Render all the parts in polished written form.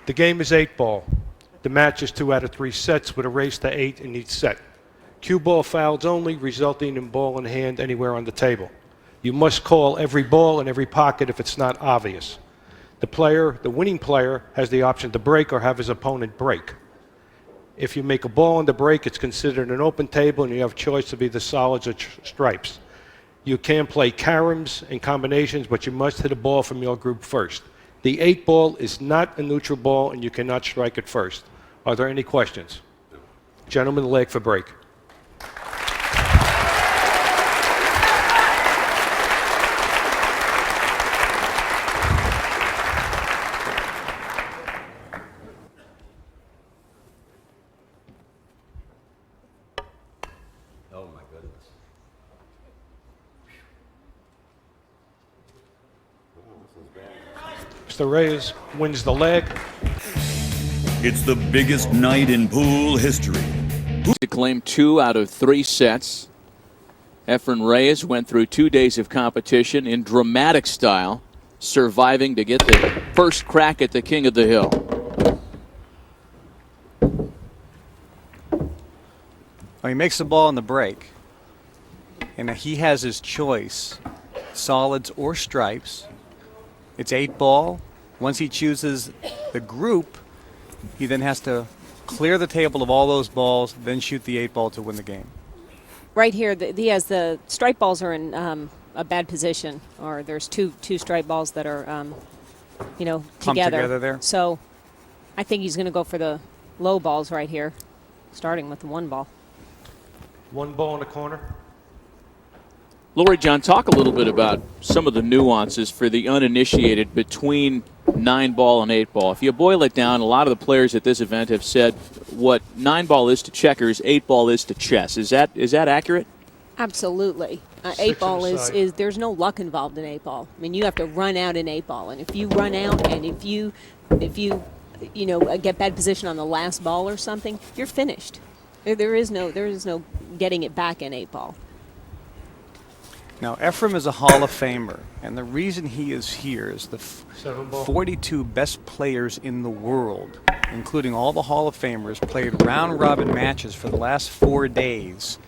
The game is 8-ball. The match is 2 out of 3 sets with a race to 8 in each set. Cue ball fouls only, resulting in ball in hand anywhere on the table. You must call every ball in every pocket if it's not obvious. The winning player, has the option to break or have his opponent break. If you make a ball on the break, it's considered an open table and you have choice of either solids or stripes. You can play caroms and combinations, but you must hit a ball from your group first. The 8-ball is not a neutral ball and you cannot strike it first. Are there any questions? Gentlemen, the leg for break. Oh my goodness. Mr. Reyes wins the leg. It's the biggest night in pool history. To claim 2 out of 3 sets. EFREN Reyes went through 2 days of competition in dramatic style, surviving to get the first crack at the King of the Hill. Well, he makes the ball in the break, and he has his choice, solids or stripes. It's 8-ball. Once he chooses the group, he then has to clear the table of all those balls, then shoot the 8-ball to win the game. Right here, he has the stripe balls are in a bad position, or there's two stripe balls that are, Clumped together there. So I think he's going to go for the low balls right here, starting with the 1 ball. 1 ball in the corner. Lori, John, talk a little bit about some of the nuances for the uninitiated between 9-ball and 8-ball. If you boil it down, a lot of the players at this event have said what 9-ball is to checkers, 8-ball is to chess. Is that accurate? Absolutely. 6 8-ball on the is side. there's no luck involved in 8-ball. I mean, you have to run out in 8-ball, and if you run out and if you get bad position on the last ball or something, you're finished. There is no getting it back in 8-ball. Now, EFREN is a Hall of Famer, and the reason he is here is the 7-ball. 42 best players in the world, including all the Hall of Famers, played round-robin matches for the last 4 days.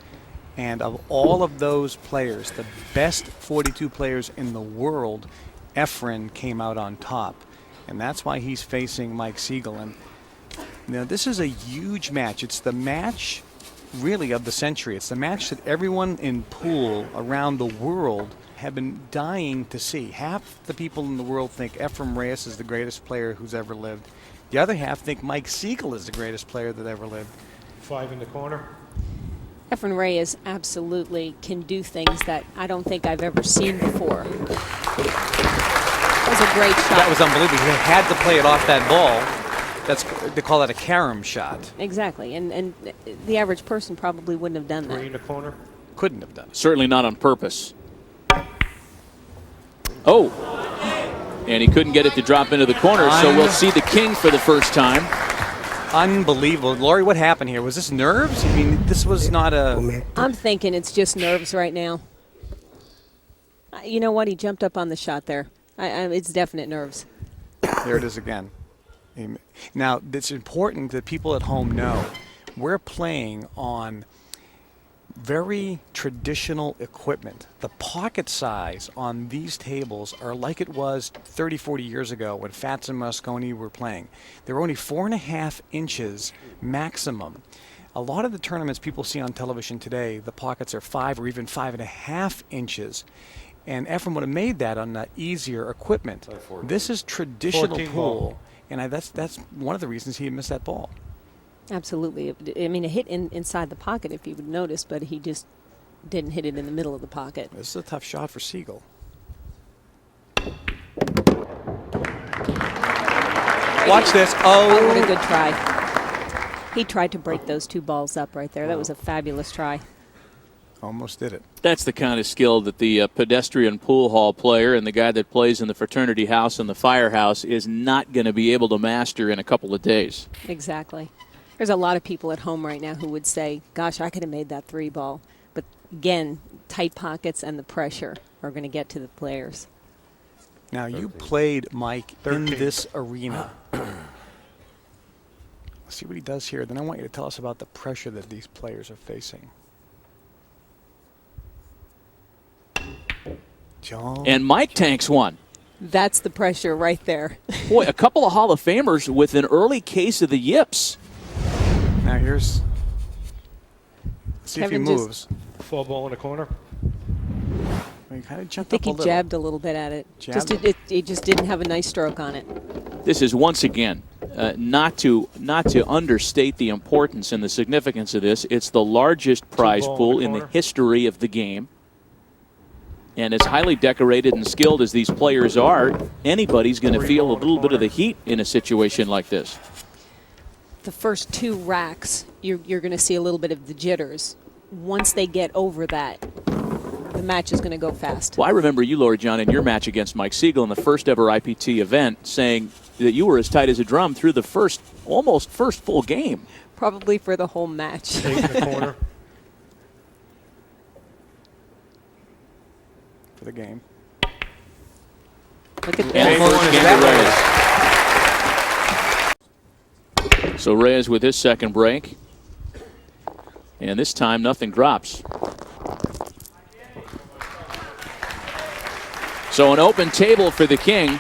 And of all of those players, the best 42 players in the world, EFREN came out on top. And that's why he's facing Mike SIGEL. And this is a huge match. It's the match really of the century. It's the match that everyone in pool around the world have been dying to see. Half the people in the world think EFREN Reyes is the greatest player who's ever lived. The other half think Mike SIGEL is the greatest player that ever lived. 5 in the corner. EFREN Reyes absolutely can do things that I don't think I've ever seen before. That was a great shot. That was unbelievable. He had to play it off that ball. They call that a carom shot. Exactly, and the average person probably wouldn't have done 3 that. in the corner. Couldn't have done it. Certainly not on purpose. Oh, and he couldn't get it to drop into the corner, so we'll see the king for the first time. Unbelievable. Lori, what happened here? Was this nerves? I mean, this was not a... I'm thinking it's just nerves right now. You know what? He jumped up on the shot there. It's definite nerves. There it is again. Now, it's important that people at home know we're playing on very traditional equipment. The pocket size on these tables are like it was 30, 40 years ago when Fats and Mosconi were playing. They were only 4.5 inches maximum. A lot of the tournaments people see on television today, the pockets are 5 or even 5.5 inches. And EFREN would have made that on easier equipment. This is traditional pool. And that's one of the reasons he missed that ball. Absolutely. I mean, it hit inside the pocket, if you would notice, but he just didn't hit it in the middle of the pocket. This is a tough shot for SIGEL. Watch this. Oh, what a good try. He tried to break those 2 balls up right there. That was a fabulous try. Almost did it. That's the kind of skill that the pedestrian pool hall player and the guy that plays in the fraternity house and the firehouse is not going to be able to master in a couple of days. Exactly. There's a lot of people at home right now who would say, gosh, I could have made that 3 ball. But again, tight pockets and the pressure are going to get to the players. Now, you played, Mike, in this arena. Let's see what he does here. Then I want you to tell us about the pressure that these players are facing. John. And Mike tanks one. That's the pressure right there. Boy, a couple of Hall of Famers with an early case of the yips. Now here's. See if he Kevin just- moves. 4-ball in the corner. He kind of I jumped think up he a little. jabbed a little bit at it. Jabbed? It just didn't have a nice stroke on it. This is once again not to understate the importance and the significance of this. It's the largest prize ball in pool the in the corner. history of the game. And as highly decorated and skilled as these players are, anybody's going to feel a little bit of the heat in a situation like this. The first 2 racks, you're going to see a little bit of the jitters. Once they get over that, the match is going to go fast. Well, I remember you, Lori John, in your match against Mike Siegel in the first ever IPT event, saying that you were as tight as a drum through the almost first full game. Probably for the whole match. 8 in the corner. For the game. Look at And that. first game to Reyes. So Reyes with his second break. And this time nothing drops. So an open table for the King.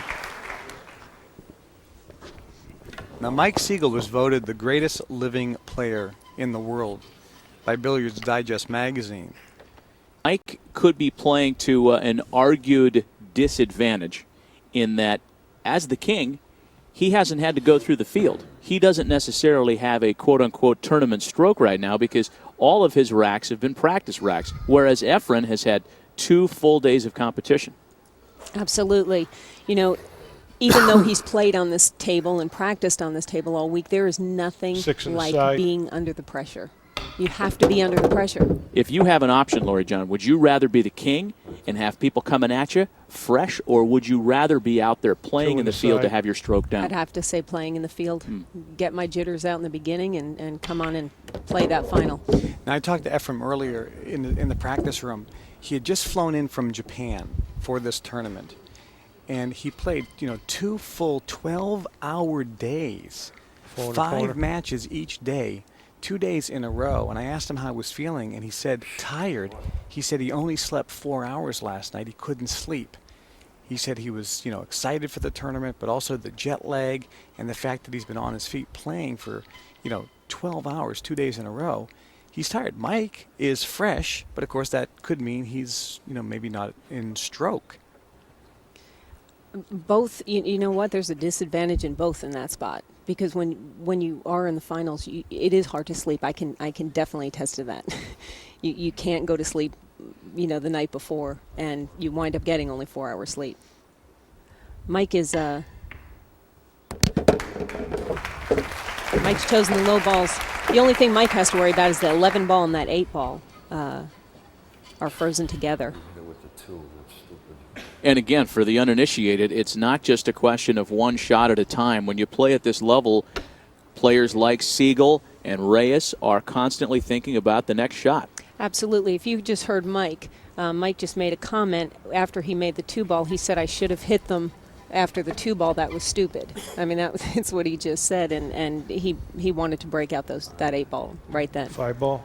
Now, Mike Siegel was voted the greatest living player in the world by Billiards Digest magazine. Mike could be playing to an argued disadvantage in that, as the King, he hasn't had to go through the field. He doesn't necessarily have a quote-unquote tournament stroke right now because all of his racks have been practice racks, whereas EFREN has had 2 full days of competition. Absolutely. You know, even though he's played on this table and practiced on this table all week, there is nothing 6 on the like side. being under the pressure. You have to be under the pressure. If you have an option, Lori John, would you rather be the King and have people coming at you fresh, or would you rather be out there playing 2 in the field to side. have your stroke down? I'd have to say playing in the field. Get my jitters out in the beginning and come on and play that final. Now, I talked to Ephraim earlier in the practice room. He had just flown in from Japan for this tournament, and he played 2 full 12-hour days, 4 in the corner. 5 matches each day, 2 days in a row. And I asked him how he was feeling, and he said tired. He said he only slept 4 hours last night. He couldn't sleep. He said he was excited for the tournament, but also the jet lag and the fact that he's been on his feet playing for 12 hours, 2 days in a row. He's tired. Mike is fresh, but of course that could mean he's maybe not in stroke. Both, you know what? There's a disadvantage in both in that spot because when you are in the finals, it is hard to sleep. I can definitely attest to that. you can't go to sleep, the night before, and you wind up getting only 4 hours sleep. Mike is Mike's chosen the low balls. The only thing Mike has to worry about is the 11 ball and that 8 ball are frozen together. And again, for the uninitiated, it's not just a question of one shot at a time. When you play at this level, players like Siegel and Reyes are constantly thinking about the next shot. Absolutely. If you just heard Mike, Mike just made a comment after he made the 2 ball. He said, I should have hit them after the 2 ball. That was stupid. I mean, that's what he just said, and he wanted to break out that 8 ball right then. 5 ball.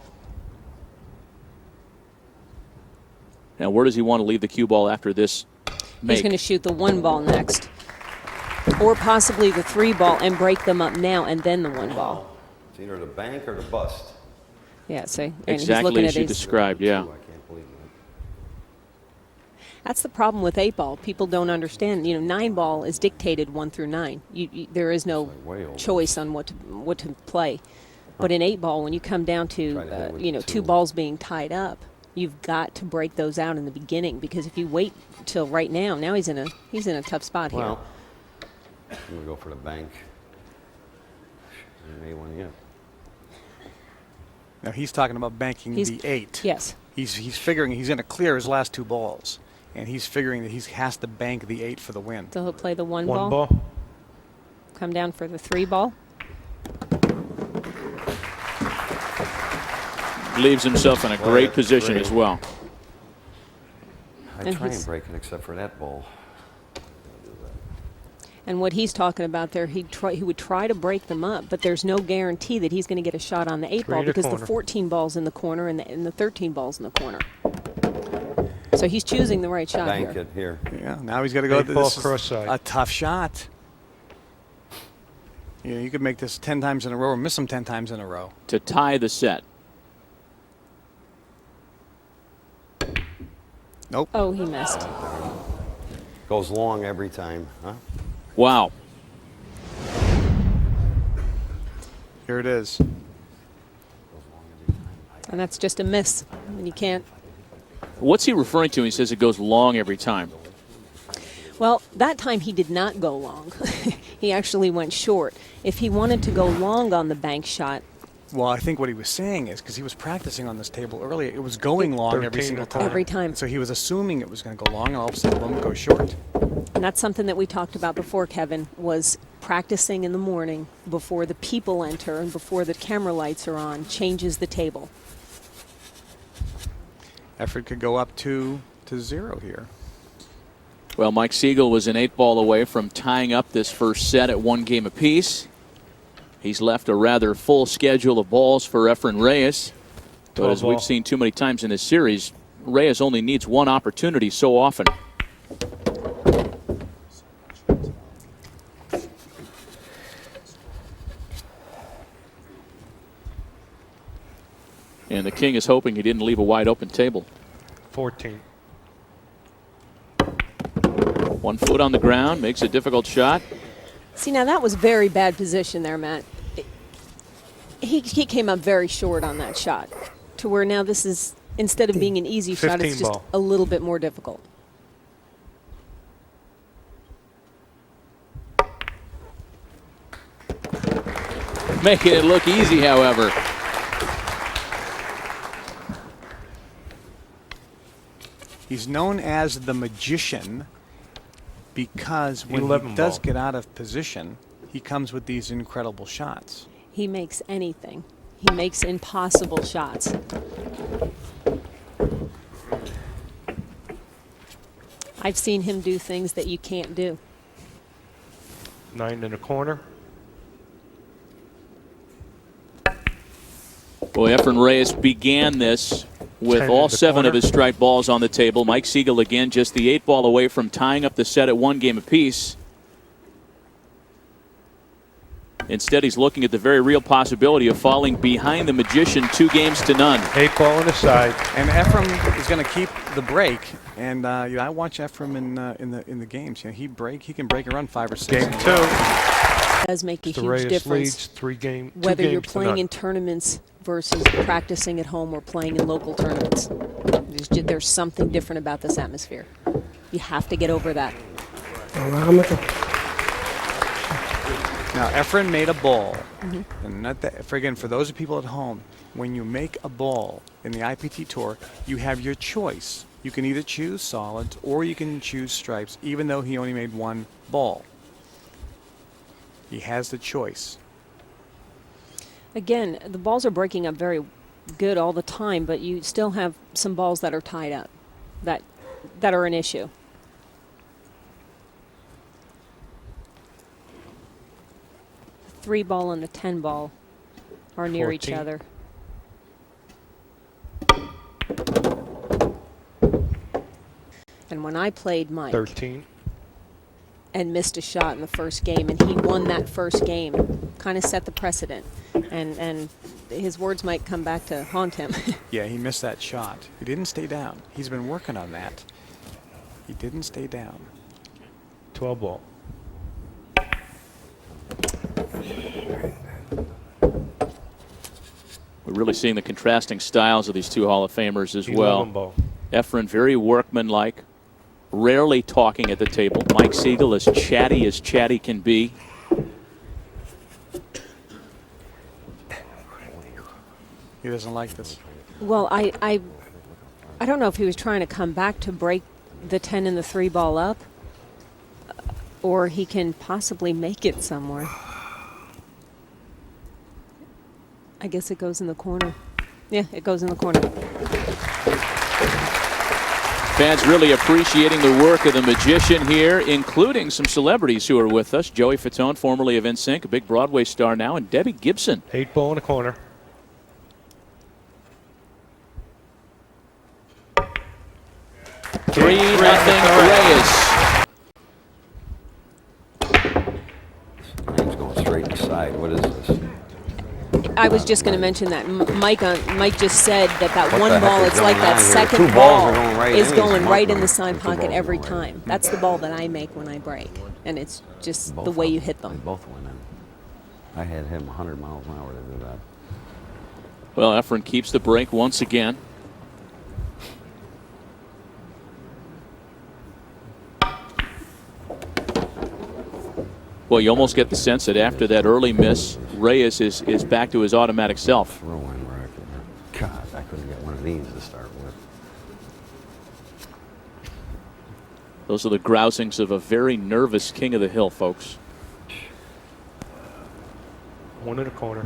Now, where does he want to leave the cue ball after this make? He's going to shoot the 1 ball next, or possibly the 3 ball and break them up now, and then the 1 ball. It's either the bank or the bust. Yeah, see, and he's Exactly looking as at you his. described, yeah. I can't believe it. That's the problem with 8 ball. People don't understand. 9 ball is dictated 1 through 9. There is no way over. choice on what to play. But in 8 ball, when you come down Try to hit to with the 2 2. balls being tied up, you've got to break those out in the beginning, because if you wait till right now he's in a tough spot here. Well, I'm going to go for the bank. You may want to, Now he's talking about banking He's- the 8. Yes. He's figuring he's going to clear his last 2 balls, and he's figuring that he has to bank the 8 for the win. So he'll play the 1 1 ball, ball. come down for the 3 ball. Leaves himself in a great that's position great. as well. I And try he's- and break it except for that ball. And what he's talking about there, he would try to break them up, but there's no guarantee that he's going to get a shot on the 8 Three ball in the because the corner. 14 ball's in the corner and the 13 ball's in the corner. So he's choosing the right shot Bank here. it here. Yeah, now he's got to go. 8 ball This is cross side. a tough shot. You know, you could make this 10 times in a row or miss them 10 times in a row. To tie the set. Nope. Oh, he missed. Goes long every time, huh? Wow. Here it is. And that's just a miss. And you can't. What's he referring to when he says it goes long every time? Well, that time he did not go long. He actually went short. If he wanted to go long on the bank shot, Well, I think what he was saying is because he was practicing on this table earlier, it was going long every 13 single or time. Every time. So he was assuming it was going to go long, and all of a sudden, boom, it goes short. and that's something that we talked about before, Kevin, was practicing in the morning before the people enter and before the camera lights are on, changes the table. Effort could go up 2-0 here. Well, Mike Siegel was an 8 ball away from tying up this first set at 1 game apiece. He's left a rather full schedule of balls for EFREN Reyes. But as 12 we've ball. seen too many times in this series, Reyes only needs one opportunity so often. And the king is hoping he didn't leave a wide open table. 14. 1 foot on the ground, makes a difficult shot. See, now that was very bad position there, Matt. He came up very short on that shot to where now this is, instead of being an easy shot, 15 it's just ball. a little bit more difficult. Making it look easy, however. He's known as the magician because when 11 he does ball. get out of position, he comes with these incredible shots. He makes anything. He makes impossible shots. I've seen him do things that you can't do. 9 in the corner. Boy, EFREN Reyes began this with 10 all in the 7 of corner. his strike balls on the table. Mike Siegel again just the 8 ball away from tying up the set at 1 game apiece. Instead, he's looking at the very real possibility of falling behind the magician 2 games to none. 8 ball on the side. And Ephraim is going to keep the break. And you know, I watch Ephraim in the games. You know, he can break and run 5 or 6. Game 2. It does make a The huge Reyes difference leads 2 whether you're games to playing none. in tournaments versus practicing at home or playing in local tournaments. There's something different about this atmosphere. You have to get over that. Now, Efren made a ball. And not that, for those people at home, when you make a ball in the IPT Tour, you have your choice. You can either choose solids or you can choose stripes, even though he only made 1 ball. He has the choice. Again, the balls are breaking up very good all the time, but you still have some balls that are tied up that are an issue. The 3 ball and the 10 ball are near each 14. other. And when I played Mike 13. and missed a shot in the first game, and he won that first game, kind of set the precedent. And his words might come back to haunt him. Yeah, he missed that shot. He didn't stay down. He's been working on that. He didn't stay down. 12 ball. We're really seeing the contrasting styles of these 2 Hall of Famers as 11 well. ball. EFREN very workmanlike, rarely talking at the table. Mike Siegel as chatty can be. He doesn't like this. Well, I don't know if he was trying to come back to break the 10 and the 3 ball up, or he can possibly make it somewhere. I guess it goes in the corner. Yeah, it goes in the corner. Fans really appreciating the work of the magician here, including some celebrities who are with us. Joey Fatone, formerly of NSYNC, a big Broadway star now, and Debbie Gibson. 8 ball in the corner. Three nothing Reyes. Name's going straight inside. What is this? I was just going to mention that Mike just said that What one the heck ball, is it's like going that on here? second Two balls ball are going right is in. going He's right in the marking side them. Two pocket balls every going right in. time. That's the ball that I make when I break, and it's just Both the way of you them. hit They them. both went in. I had him 100 miles an hour to do that. Well, EFREN keeps the break once again. Well, you almost get the sense that after that early miss, Reyes is back to his automatic self. Throw-in racket. God, I couldn't get one of these to start with. Those are the grousings of a very nervous king of the hill, folks. 1 in the corner.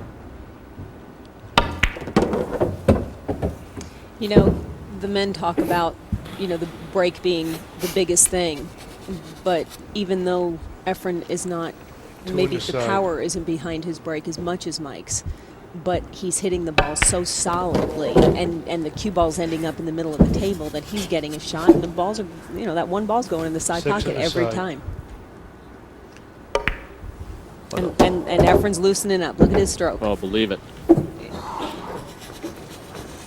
You know, the men talk about, the break being the biggest thing, but even though EFREN is not, Two maybe on the the side. power isn't behind his break as much as Mike's, but he's hitting the ball so solidly, and the cue ball's ending up in the middle of the table that he's getting a shot, and the balls are, that one ball's going in the side 6 on pocket the every side. time. And EFREN's loosening up. Look at his stroke. Oh, believe it.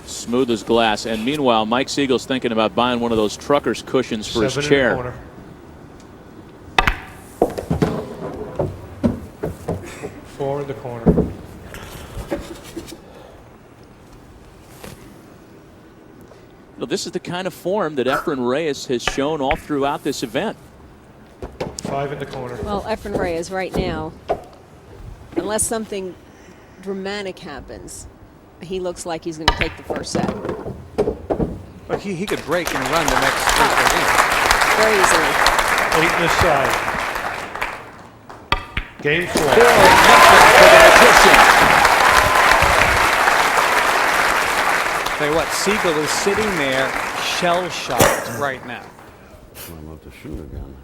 Smooth as glass. And meanwhile, Mike Siegel's thinking about buying one of those trucker's cushions for 7 his in the chair. corner. 4 in the corner. Well, this is the kind of form that EFREN Reyes has shown all throughout this event. 5 in the corner. Well, EFREN Reyes right now, unless something dramatic happens, he looks like he's going to take the first set But he could break and run the next 3 games. very easily. 8 in the side. Game 4. For the magician. Tell you what, Siegel is sitting there shell-shocked right now. I'm about to shoot again.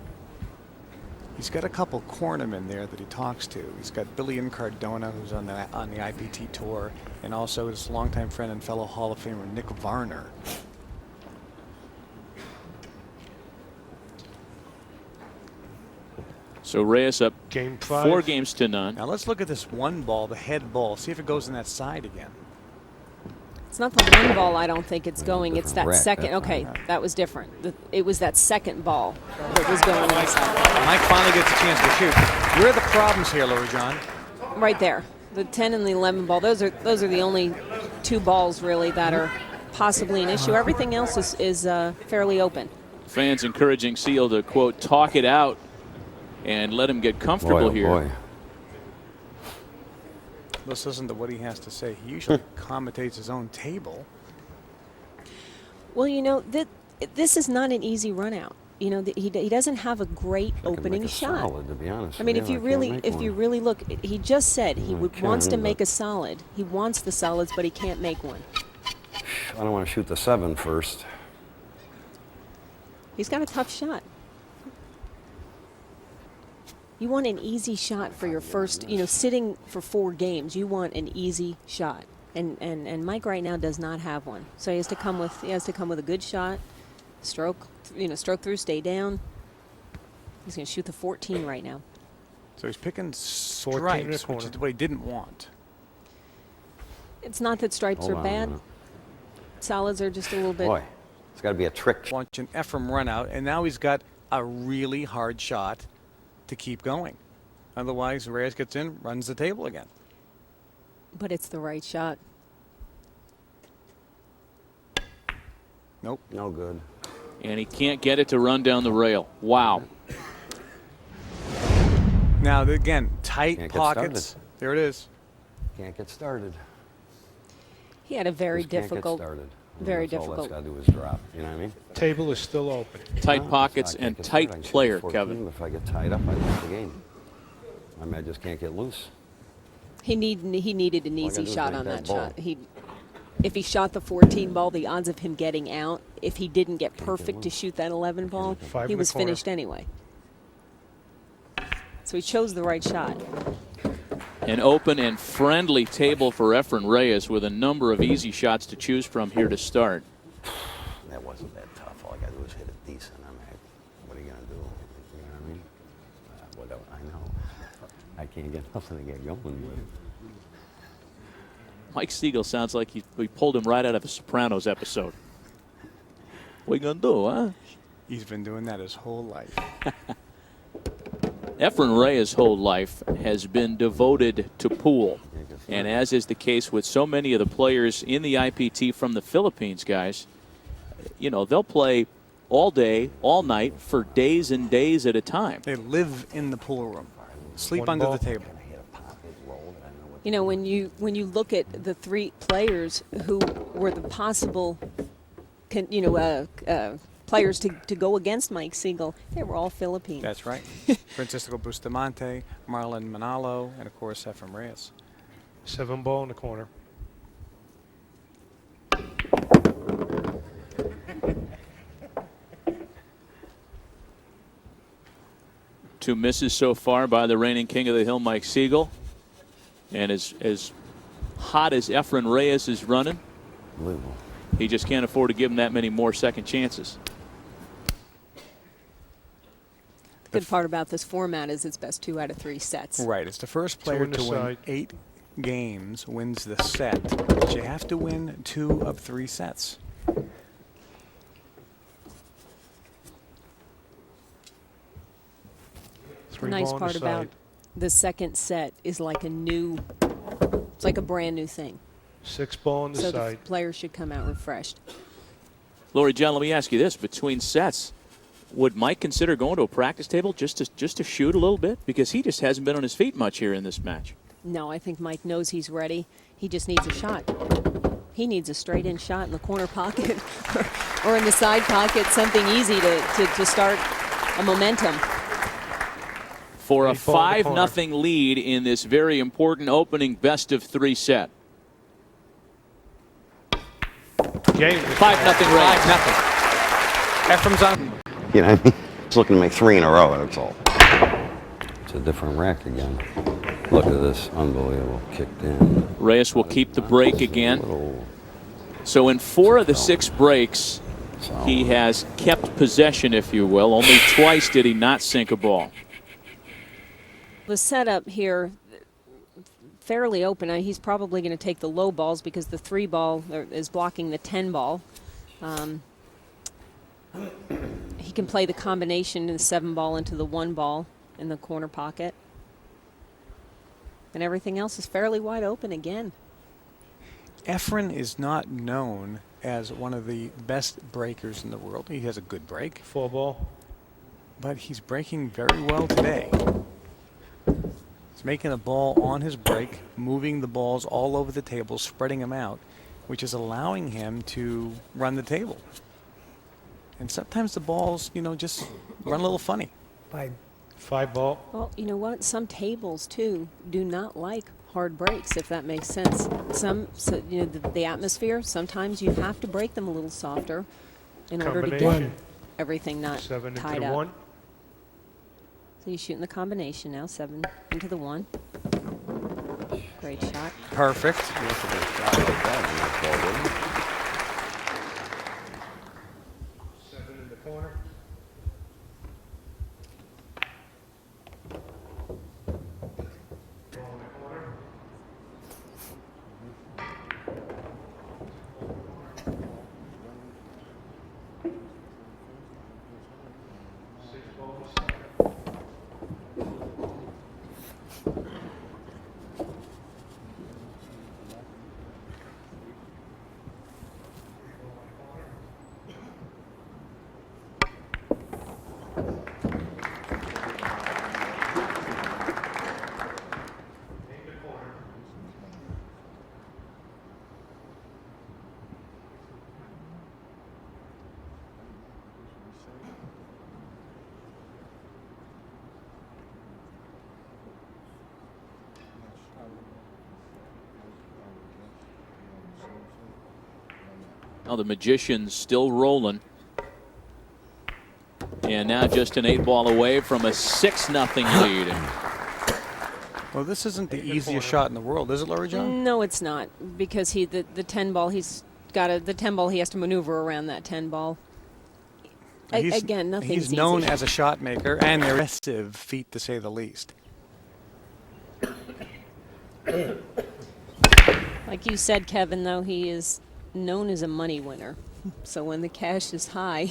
He's got a couple cornermen there that he talks to. He's got Billy Cardona, who's on the IPT tour, and also his longtime friend and fellow Hall of Famer Nick Varner. So Reyes up Game 5. 4 games to none. Now let's look at this one ball, the head ball. See if it goes in that side again. It's not the one ball I don't think it's going. It's that Different rack, second. that Okay, time. that was different. It was that second ball that was going inside. Mike finally gets a chance to shoot. Where are the problems here, Lori John? Right there. The 10 and the 11 ball. Those are the only 2 balls really that are possibly an issue. Everything else is fairly open. Fans encouraging Seal to, quote, talk it out and let him get comfortable Boy, oh here. boy. Let's listen to what he has to say. He usually commentates his own table. Well, this is not an easy run out. He doesn't have a great I could opening make a shot. solid, to be honest I mean, with if you I can't really make one. look, he just said he wants to can, make but- a solid. He wants the solids, but he can't make one. I don't want to shoot the 7 first. He's got a tough shot. You want an easy shot for your first, sitting for 4 games. You want an easy shot, and Mike right now does not have one. So he has to come with a good shot, stroke through, stay down. He's going to shoot the 14 right now. So he's picking 14 in the stripes, which corner. is what he didn't want. It's not that stripes Hold are on a bad. minute. Solids are just a little bit. Boy, it's got to be a trick. Launch an EFREN run out, and now he's got a really hard shot to keep going. Otherwise, Reyes gets in, runs the table again. But it's the right shot. Nope. No good. And he can't get it to run down the rail. Wow. Now, again, tight Can't get pockets. started. There it is. Can't get started. He had a very Just can't difficult, Get started. very That's difficult. All that's got to do is drop. You know what I mean? Table is still open. Tight No, pockets I can't and get tight started. I can shoot player, the 14. Kevin. If I get tied up, I lose the game. I mean, I just can't get loose. He needed an I easy gotta do is shot make on that that ball. shot. He if he shot the 14 ball, the odds of him getting out, if he didn't get perfect to shoot that 11 ball, Five he in the was corner. finished anyway. So he chose the right shot. An open and friendly table for EFREN Reyes with a number of easy shots to choose from here to start. That wasn't that tough. All I got to do is hit it decent. I mean, what are you going to do? You know what I mean? Whatever. I know. I can't get nothing to get going with. Mike Siegel sounds like we pulled him right out of a Sopranos episode. What you gonna do, huh? He's been doing that his whole life. EFREN Reyes' whole life has been devoted to pool. And as is the case with so many of the players in the IPT from the Philippines, guys, you know, they'll play all day, all night, for days and days at a time. They live in the pool room, sleep One under ball. the table. You know, when you look at the three players who were the possible, players to go against Mike Siegel, they were all Philippines. That's right. Francisco Bustamante, Marlon Manalo, and of course EFREN Reyes. 7 ball in the corner. Two misses so far by the reigning king of the hill, Mike Siegel. And as hot as EFREN Reyes is running, Unbelievable. he just can't afford to give him that many more second chances. The good part about this format is it's best 2 out of 3 sets. Right. It's the first player in the to win side. 8 games wins the set, but you have to win 2 of 3 sets. The 3 nice ball on part the about side. the second set is like it's like a brand new thing. 6 ball on the So side. the players should come out refreshed. Lori, John, let me ask you this. Between sets, would Mike consider going to a practice table just to shoot a little bit? Because he just hasn't been on his feet much here in this match. No, I think Mike knows he's ready. He just needs a shot. He needs a straight-in shot in the corner pocket or in the side pocket, something easy to start a momentum. For a 8 ball in the corner. 5-0 lead in this very important opening best-of-3 set. Game. 5-0 Reyes. 5-0. EFREN's on. You know what I mean? It's looking to make 3 in a row, that's all. It's a different rack again. Look at this. Unbelievable. Kicked in. Reyes will keep the break again. Little, So in 4 of the 6 breaks, he has kept possession, if you will. Only twice did he not sink a ball. The setup here, fairly open. He's probably going to take the low balls because the 3 ball is blocking the 10 ball. He can play the combination in the 7 ball into the 1 ball in the corner pocket. And everything else is fairly wide open again. EFREN is not known as one of the best breakers in the world. He has a good break, 4 ball. but he's breaking very well today. He's making a ball on his break, moving the balls all over the table, spreading them out, which is allowing him to run the table. And sometimes the balls, just run a little funny. 5 ball. Well, you know what? Some tables, too, do not like hard breaks, if that makes sense. The atmosphere, sometimes you have to break them a little softer in order to get Combination. everything not 7 into tied the up. 1. So he's shooting the combination now, 7 into the 1. Great shot. Perfect. 7 in the corner. Now the magician's still rolling. And now just an 8-ball away from a 6-0 lead. Well, this isn't the easiest shot in the world, is it, Laurie John? No, it's not, because the 10 ball, he's got the 10 ball, he has to maneuver around that 10 ball. Again, nothing's He's known as a shot maker and an aggressive feat, to say the least. Like you said, Kevin, though, he is known as a money winner. So when the cash is high.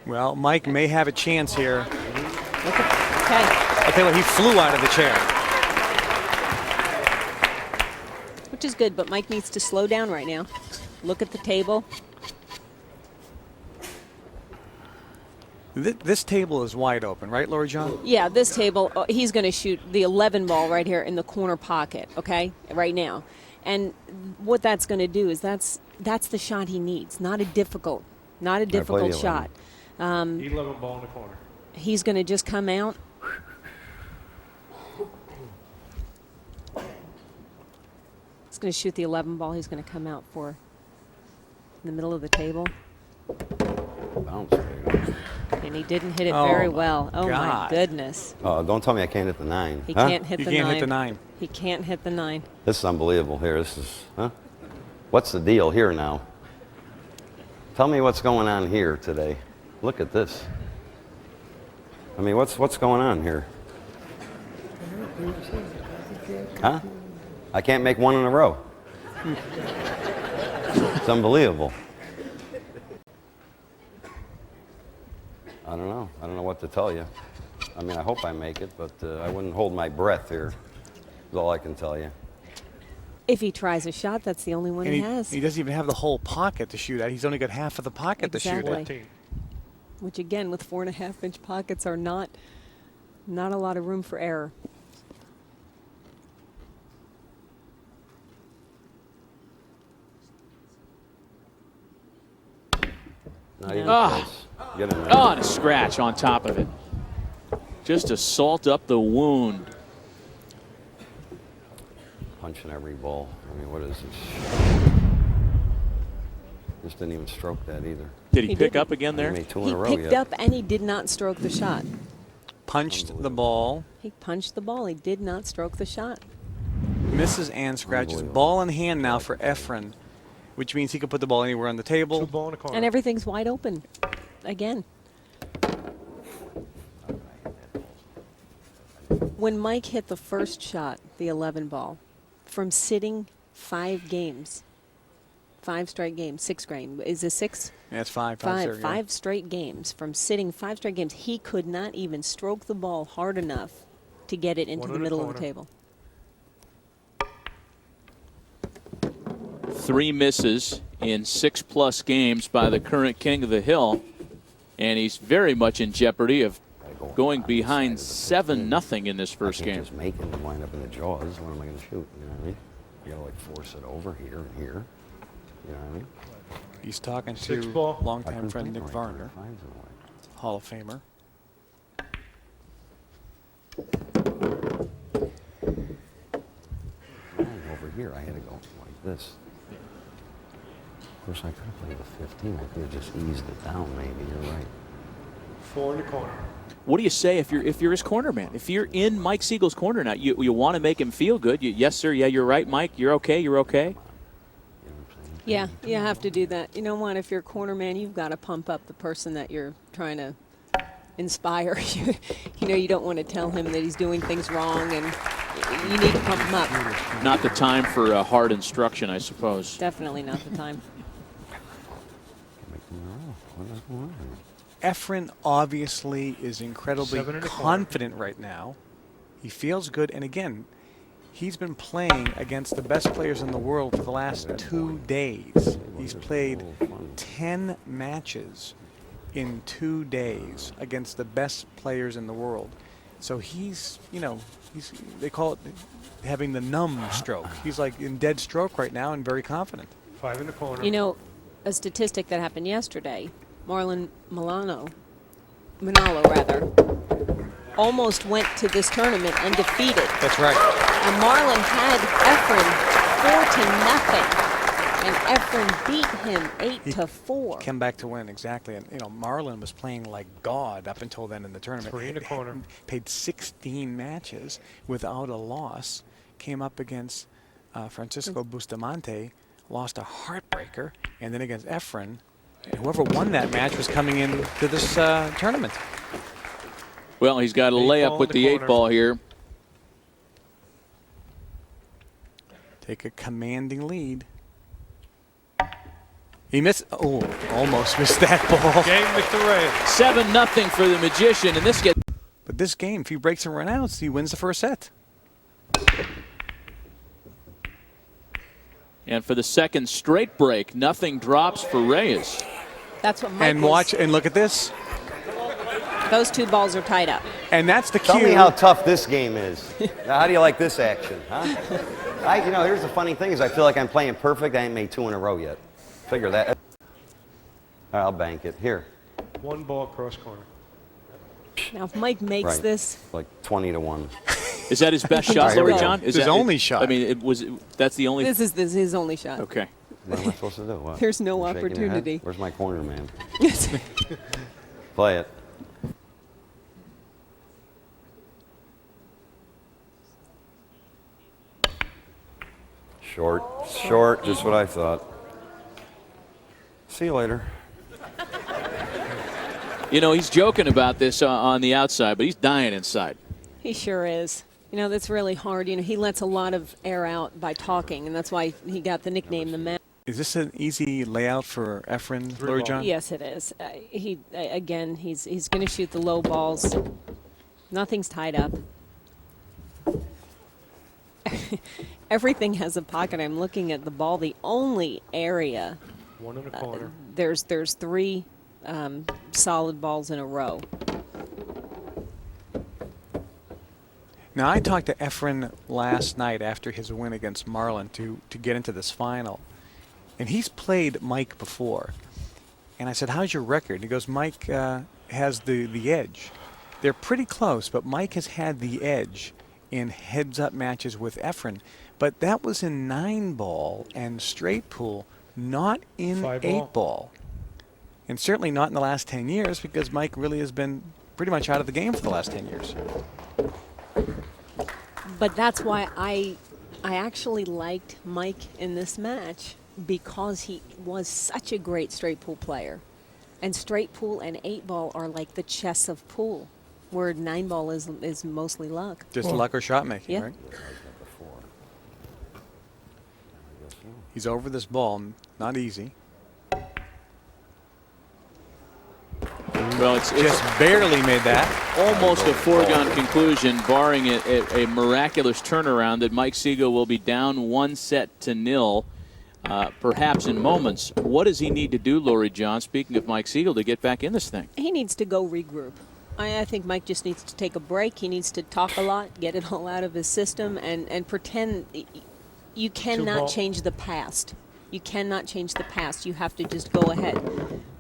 Well, Mike may have a chance here. Okay. I'll tell you what, he flew out of the chair. Which is good, but Mike needs to slow down right now. Look at the table. This table is wide open, right, Laurie John? Yeah, this table, he's going to shoot the 11 ball right here in the corner pocket, okay, right now. And what that's going to do is that's the shot he needs, not a difficult shot. 11 ball in the corner. He's going to just come out. He's going to shoot the 11 ball. He's going to come out for in the middle of the table. Bounce, baby. And he didn't hit it very well. Oh, my God. goodness. Don't tell me I can't hit the 9. He huh? can't hit You the can't 9. hit the 9. He can't hit the 9. This is unbelievable here. This is, huh? What's the deal here now? Tell me what's going on here today. Look at this. I mean, what's going on here? Huh? I can't make one in a row. It's unbelievable. I don't know. I don't know what to tell you. I mean, I hope I make it, but I wouldn't hold my breath here. Is all I can tell you. If he tries a shot, that's the only one And he has. he doesn't even have the whole pocket to shoot at. He's only got half of the pocket to shoot Exactly. at. 14. Which again, with 4.5-inch pockets, are not a lot of room for error. Not even No. close. Get in there. Oh, and a scratch on top of it. Just to salt up the wound. Punching every ball. I mean, what is this? Just didn't even stroke that either. Did he He pick didn't. up again He there? made 2 in He a row picked yet. up and he did not stroke the shot. Punched the ball, He punched the ball. He did not stroke the shot. misses and scratches. Unbelievable. Ball in hand now for EFREN, which means he can put the ball anywhere on the 2 table. ball in the corner. And everything's wide open again. When Mike hit the first shot, the 11 ball, from sitting 5 games, 5 straight games, 6 games, is it 6? Yeah, it's five. Five straight games. From sitting 5 straight games, he could not even stroke the ball hard enough to get it into One the in the middle of the corner. table. 3 misses in 6+ games by the current king of the hill. And he's very much in jeopardy of going behind 7-0 in this first I can't game. just make it and wind up in the jaws. What am I going to shoot? You know what I mean? You got to like force it over here and here. You know what I mean? He's talking 6 to ball. I longtime couldn't friend think Nick right. Varner, Finds it away. Hall of Famer. Over here, I had to go like this. Of course, I could have played the 15. I could have just eased it down, maybe. You're right. 4 in the corner. What do you say if you're his corner man? If you're in Mike Siegel's corner now, you want to make him feel good. Yes, sir. Yeah, you're right, Mike. You're okay. You're okay. You know what I'm saying? Yeah, you have to do that. You know what? If you're a corner man, you've got to pump up the person that you're trying to inspire. You know, you don't want to tell him that he's doing things wrong, and you need to pump him up. Not the time for hard instruction, I suppose. Definitely not the time. Make them in a row. What is going on here? EFREN obviously is incredibly 7 in the corner. confident right now. He feels good, and again, he's been playing against the best players in the world for the last 2 days. He's played 10 matches in 2 days against the best players in the world. So he's, you know, they call it having the numb stroke. He's like in dead stroke right now and very confident. 5 in the corner. You know, a statistic that happened yesterday, Marlon Manalo, almost went to this tournament undefeated. That's right. And Marlon had EFREN And EFREN beat him 8-4. Came back to win, exactly. And, you know, Marlon was playing like God up until then in the tournament. 3 in the corner. Played 16 matches without a loss. Came up against Francisco Bustamante, lost a heartbreaker, and then against EFREN. And whoever won that match was coming into this tournament. Well, he's got a Eight layup ball with in the the 8 corner. ball here. Take a commanding lead. He missed. Oh, almost missed that ball. Game, Mr. Reyes. 7-0 for the Magician, and this gets. But this game, if he breaks and run outs, he wins the first set. And for the second straight break, nothing drops for Reyes. That's what Mike And was- watch, and look at this. Those two balls are tied up. And that's the cue. Tell me how tough this game is. Now, how do you like this action, huh? You know, here's the funny thing is I feel like I'm playing perfect. I ain't made 2 in a row yet. Figure that. All right, I'll bank it. Here. 1 ball cross corner. Now, if Mike makes Right. this, Like 20-1. Is that his best He shot, can Lori just go. John? Is His that only shot. I mean, that's the only. this is his only shot. Okay. What am I supposed to do? What? There's no You're shaking your head? opportunity. Where's my corner man? Play it. Short, just what I thought. See you later. You know, he's joking about this on the outside, but he's dying inside. He sure is. You know, that's really hard. You know, he lets a lot of air out by talking, and that's why he got the nickname the Man. Is this an easy layout for EFREN, Lori ball. John? Yes, it is. Again, he's going to shoot the low balls. Nothing's tied up. Everything has a pocket. I'm looking at the ball. The only area 1 in the corner. there's 3 solid balls in a row. Now, I talked to EFREN last night after his win against Marlon to get into this final. And he's played Mike before. And I said, how's your record? And he goes, Mike has the edge. They're pretty close, but Mike has had the edge in heads-up matches with EFREN. But that was in 9-ball and straight pool, not in 5-ball. 8-ball. And certainly not in the last 10 years, because Mike really has been pretty much out of the game for the last 10 years. But that's why I actually liked Mike in this match, because he was such a great straight pool player. And straight pool and 8-ball are like the chess of pool, where 9-ball is mostly luck. Just luck or shot making, Yeah. right? He's over this ball, not easy. Well, it's Just barely made that. almost a foregone conclusion, barring a miraculous turnaround, that Mike Siegel will be down 1-0, perhaps in moments. What does he need to do, Lori John, speaking of Mike Siegel, to get back in this thing? He needs to go regroup. I think Mike just needs to take a break. He needs to talk a lot, get it all out of his system, and pretend you cannot ball. change the past. You cannot change the past. You have to just go ahead.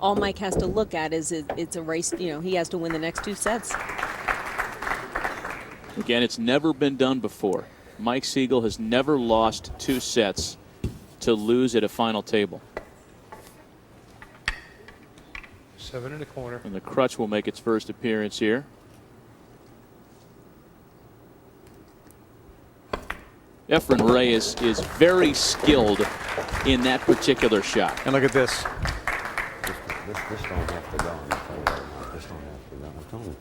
All Mike has to look at is it's a race. You know, he has to win the next 2 sets. Again, it's never been done before. Mike Siegel has never lost 2 sets to lose at a final table. 7 in the corner. And the crutch will make its first appearance here. EFREN Reyes is very skilled in that particular shot. And look at this. This don't have to go. I'm telling you right now. This don't have to go. I'm telling you.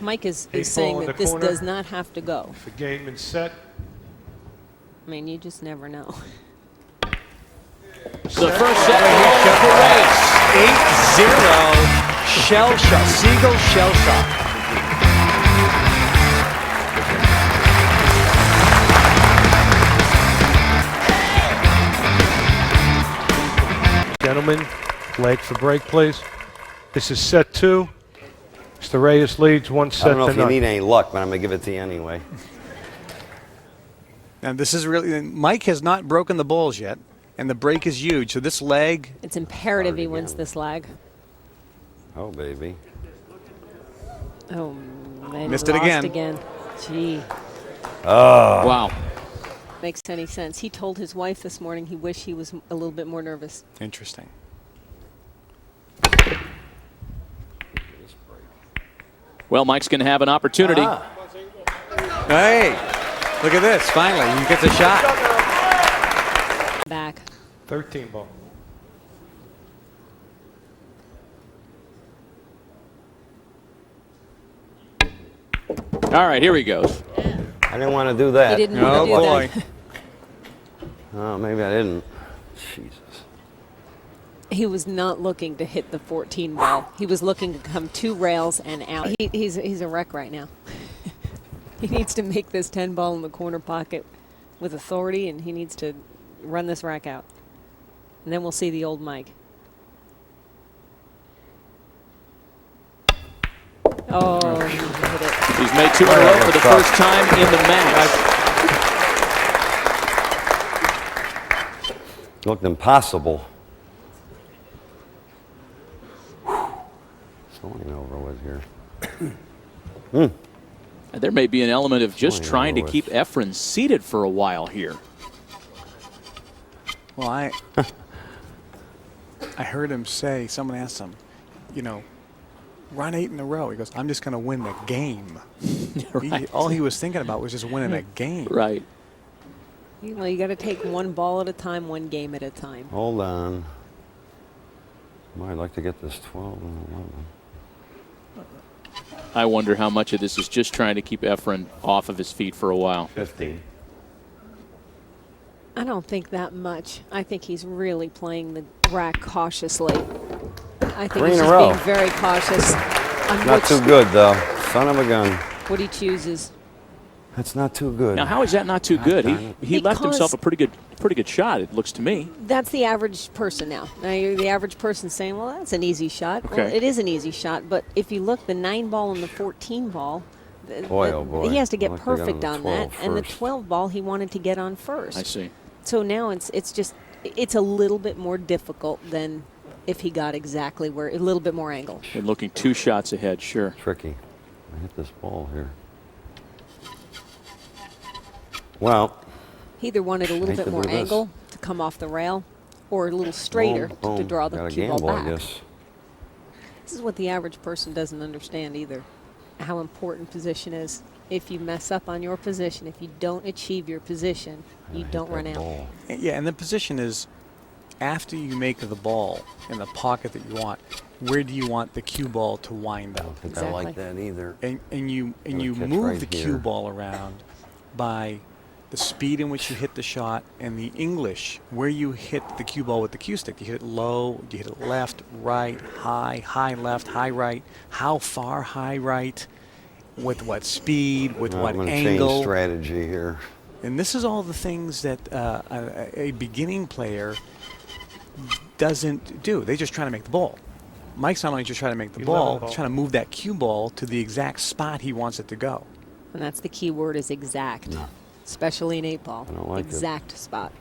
Mike is 8 saying ball in that the this corner. does not have to go. For game and set. I mean, you just never know. The first set for Reyes. 8-0. Shell shot. Siegel shell shot. Gentlemen, flag for break, please. This is set 2. Mr. Reyes leads 1 I set don't know to if you none. need any luck, but I'm going to give it to you anyway. And this is really, Mike has not broken the balls yet, and the break is huge. So this leg, It's imperative he Hard wins again. this lag. Oh, baby. Oh, man, Missed it lost again. again. Gee. Wow. makes any sense. He told his wife this morning he wished he was a little bit more nervous. Interesting. Well, Mike's going to have an opportunity. Hey, look at this. Finally, he gets a shot. Back. 13 ball. All right, here he goes. I didn't want to do that. He didn't Oh, want to do boy. that. Oh, maybe I didn't. Jesus. He was not looking to hit the 14 ball. He was looking to come 2 rails and out. He's a wreck right now. He needs to make this 10 ball in the corner pocket with authority, and he needs to run this rack out. And then we'll see the old Mike. Oh, he hit it. He's made 2 in a row for the first time in the match. Looked impossible. It's going over with here. There may be an element of just Going trying to over keep EFREN seated for a while here. Well, I heard him say, someone asked him, you know, run 8 in a row. He goes, I'm just going to win the game. Right. All he was thinking about was just winning a game. Right. You know, you got to take one ball at a time, one game at a time. Hold on. I'd like to get this 12 and 11. I wonder how much of this is just trying to keep EFREN off of his feet for a while. 15. I don't think that much. I think he's really playing the rack cautiously. I think 3 he's in a just row. being very cautious on Not too good, though. Son of a gun. what he chooses. That's not too good. Now, how is that not too good? He left Because- himself a pretty good shot, it looks to me. That's the average person now. Now you're the average person saying, well, that's an easy shot. Well, Okay. it is an easy shot, but if you look, the 9 ball and the 14 ball, Boy, oh boy. he has to get Lucky I got perfect on on the that. 12 And the first. 12 ball he wanted to get on first. I see. So now it's a little bit more difficult than if he got exactly where, a little bit more angle. And looking 2 shots ahead, sure. Tricky. I hit this ball here. Well, He either wanted a little Hate bit to more do this. angle to come off the rail or a little straighter boom, to boom. draw the Gotta cue ball gamble, back. I guess. This is what the average person doesn't understand either, how important position is. If you mess up on your position, if you don't achieve your position, you Hit don't that run out. ball. Yeah, and the position is after you make the ball in the pocket that you want, where do you want the cue ball to wind I up? don't think Exactly. I like that either. And you Gonna catch move right the here. cue ball around by the speed in which you hit the shot and the English where you hit the cue ball with the cue stick. You hit it low, you hit it left, right, high left, high right, how far high right, with what speed, with No, what I'm going to angle. change strategy here. And this is all the things that a beginning player doesn't do. They just try to make the ball. Mike's not only just trying to make the ball, he's trying to move that cue ball to the exact spot he wants it to go. And that's the key word is exact, especially in 8 ball. I don't like it. Exact spot.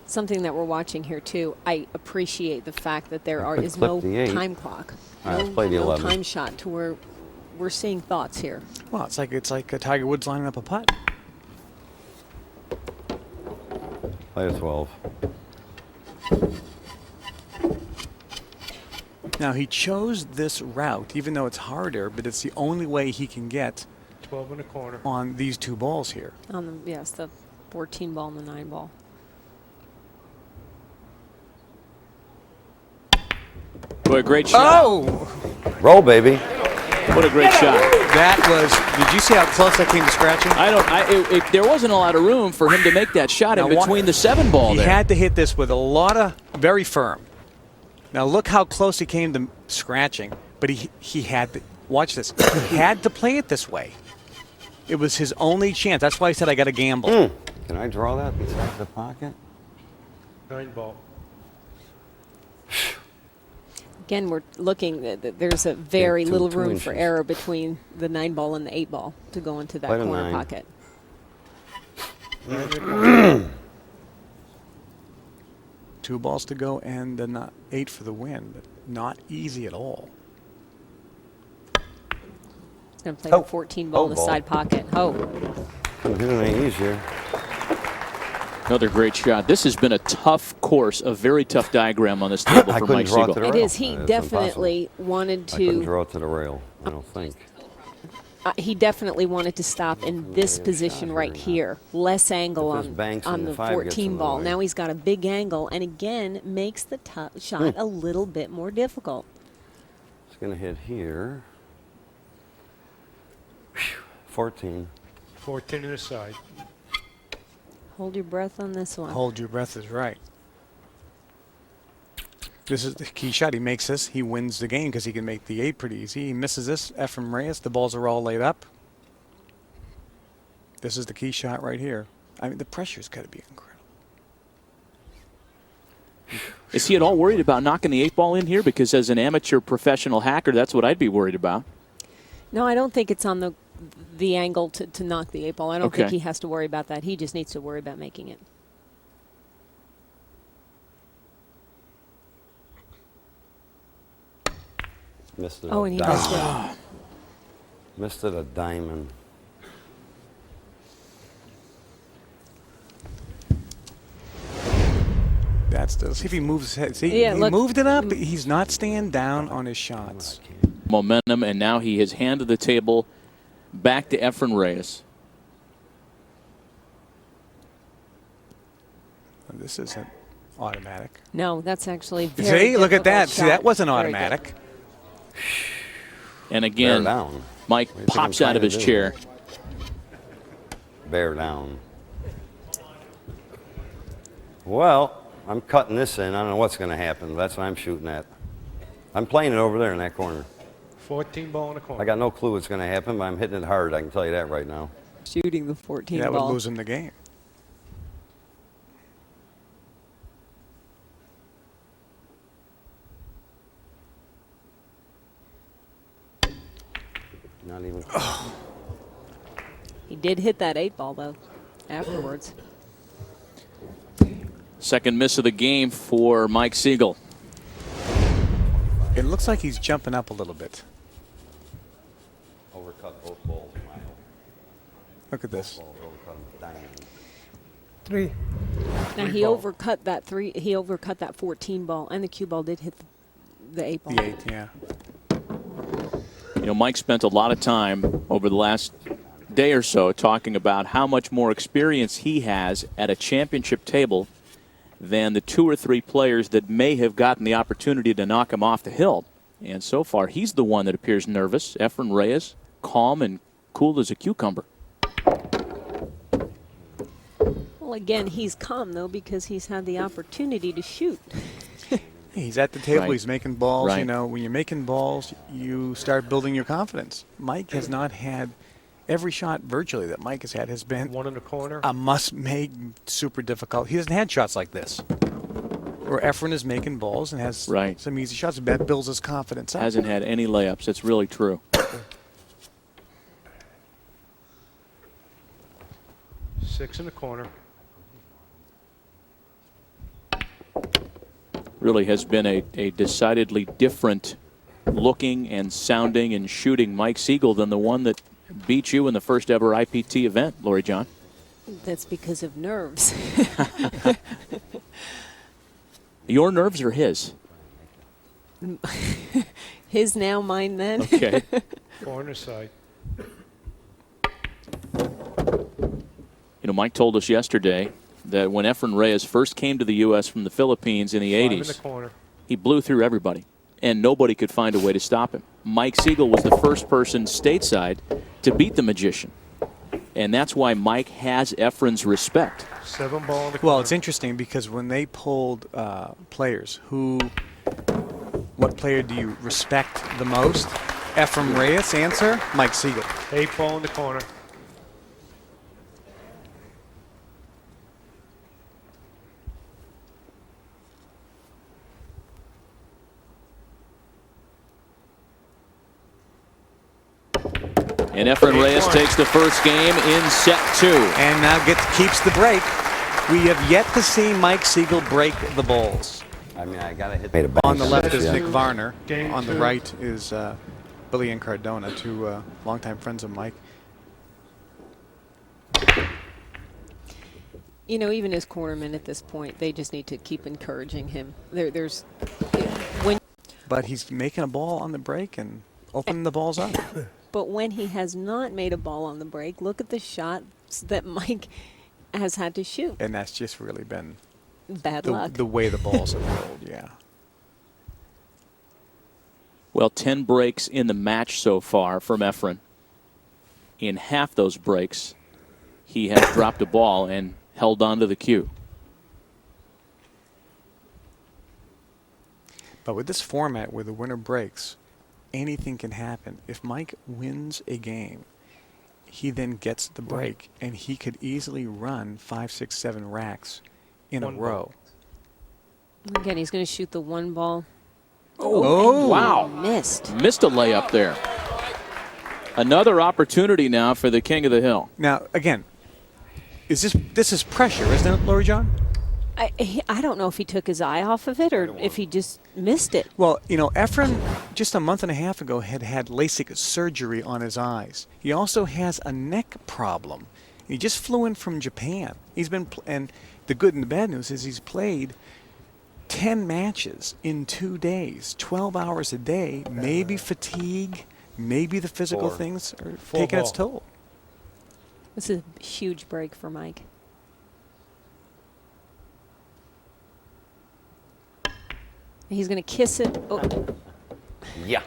Something that we're watching here too, I appreciate the fact that there could is clip no the 8. time clock. All right, let's play the no 11. time shot to where we're seeing thoughts here. Well, it's like a Tiger Woods lining up a putt. Play a 12. Now he chose this route, even though it's harder, but it's the only way he can get 12 in the corner. on these 2 balls here. On the, yes, the 14 ball and the 9 ball. Boy, a great shot. Oh! Roll, baby. What a great shot. That was, did you see how close that came to scratching? There wasn't a lot of room for him to make that shot in Now, between the 7 ball He there. had to hit this with a lot of, very firm. Now look how close he came to scratching, but he had to, watch this, he had to play it this way. It was his only chance. That's why he said, I got to gamble. Can I draw that inside the pocket? 9 ball. Again, we're looking, there's a very two- little 2 room for inches. error between the 9 ball and the 8 ball to go into that Play the corner 9. pocket. 9 in the corner. 2 balls to go and the 8 for the win. But not easy at all. He's going to play Oh. the 14 ball in the ball. side pocket. Oh, Couldn't hit any easier. Another great shot. This has been a tough course, a very tough diagram on this table I for couldn't Mike draw it Siegel. to the It rail. is. He It's definitely wanted impossible. I couldn't to. draw it to the rail, I don't think. He definitely wanted to stop in this position right here. Less angle If this banks on and the the 5 gets in 14 the ball. way. Now he's got a big angle, and again makes the shot a little bit more difficult. It's going to hit here. Whew, 14. 14 to the side. Hold your breath on this one. Hold your breath is right. This is the key shot. He makes this, he wins the game because he can make the 8 pretty easy. He misses this, EFREN Reyes, the balls are all laid up. This is the key shot right here. I mean, the pressure's got to be incredible. Is he at all worried about knocking the 8 ball in here? Because as an amateur professional hacker, that's what I'd be worried about. No, I don't think it's on the angle to knock the 8 ball. I don't think Okay. he has to worry about that. He just needs to worry about making it. Missed it. Oh, a and he diamond. missed it. Missed it a diamond. That's the, see if he moves his head. See, Yeah, he look. moved it up. He's not staying down on his shots. Momentum, and now he has handed the table back to EFREN Reyes. This isn't automatic. No, that's actually very See, look at that. difficult See, shot. that wasn't Very good. automatic. And Bear again, down. Mike What do you think pops I'm out of trying his to do? chair. Bear down. Well, I'm cutting this in. I don't know what's going to happen. That's what I'm shooting at. I'm playing it over there in that corner. 14 ball in the corner. I got no clue what's going to happen, but I'm hitting it hard. I can tell you that right now. Shooting the 14 That would ball. lose him the game. Not even. He did hit that 8 ball, though, afterwards. Second miss of the game for Mike Siegel. It looks like he's jumping up a little bit. Overcut both balls. Look at this. Overcut them diamond. 3. Now he ball. overcut that 3. He overcut that 14 ball, and the cue ball did hit the 8 ball. The 8, yeah. You know, Mike spent a lot of time over the last day or so talking about how much more experience he has at a championship table than the 2 or 3 players that may have gotten the opportunity to knock him off the hill. And so far, he's the one that appears nervous. EFREN Reyes, calm and cool as a cucumber. Well, again, he's calm, though, because he's had the opportunity to shoot. He's at the table. Right. He's making balls. You Right. know, when you're making balls, you start building your confidence. Mike has not had every shot virtually that Mike has had has been 1 in the corner. a must-make, super difficult. He hasn't had shots like this, where EFREN is making balls and has Right. some easy shots. That builds his confidence up. Hasn't had any layups. It's really true. 6 in the corner. Really has been a decidedly different looking and sounding and shooting Mike Siegel than the one that beat you in the first ever IPT event, Lori John. That's because of nerves. Your nerves or his? His now, mine then. Okay. 4 on the side. You know, Mike told us yesterday that when EFREN Reyes first came to the U.S. from the Philippines in the 5 in the 80s, corner. he blew through everybody, and nobody could find a way to stop him. Mike Siegel was the first person stateside to beat the magician, and that's why Mike has EFREN's respect. 7 ball in the corner. Well, it's interesting because when they polled players, what player do you respect the most? EFREN Reyes, answer, Mike Siegel. 8 ball in the corner. And EFREN Reyes takes the first game in set 2. And now keeps the break. We have yet to see Mike Siegel break the balls. I mean, I got to hit. Made a bank On the left this, is yeah. Nick Varner. Game On the 2. right is Billy and Cardona, two longtime friends of Mike. You know, even his cornermen at this point, they just need to keep encouraging him. There's when. But he's making a ball on the break and opening the balls up. But when he has not made a ball on the break, look at the shots that Mike has had to shoot. And that's just really been Bad luck. the way the balls have rolled, yeah. Well, 10 breaks in the match so far from EFREN. In half those breaks, he has dropped a ball and held on to the cue. But with this format where the winner breaks, anything can happen. If Mike wins a game, he then gets the break, and he could easily run 5, 6, 7 racks in a row. Again, he's going to shoot the one ball. Oh, Wow. Missed. Missed a layup there. Another opportunity now for the King of the Hill. Now, again, this is pressure, isn't it, Lori John? I don't know if he took his eye off of it or if he just missed it. Well, you know, EFREN just a month and a half ago had LASIK surgery on his eyes. He also has a neck problem. He just flew in from Japan. And the good and the bad news is he's played 10 matches in 2 days, 12 hours a day. Maybe fatigue, maybe the physical things are taking its toll. This is a huge break for Mike. He's going to kiss it. Oh. Yeah.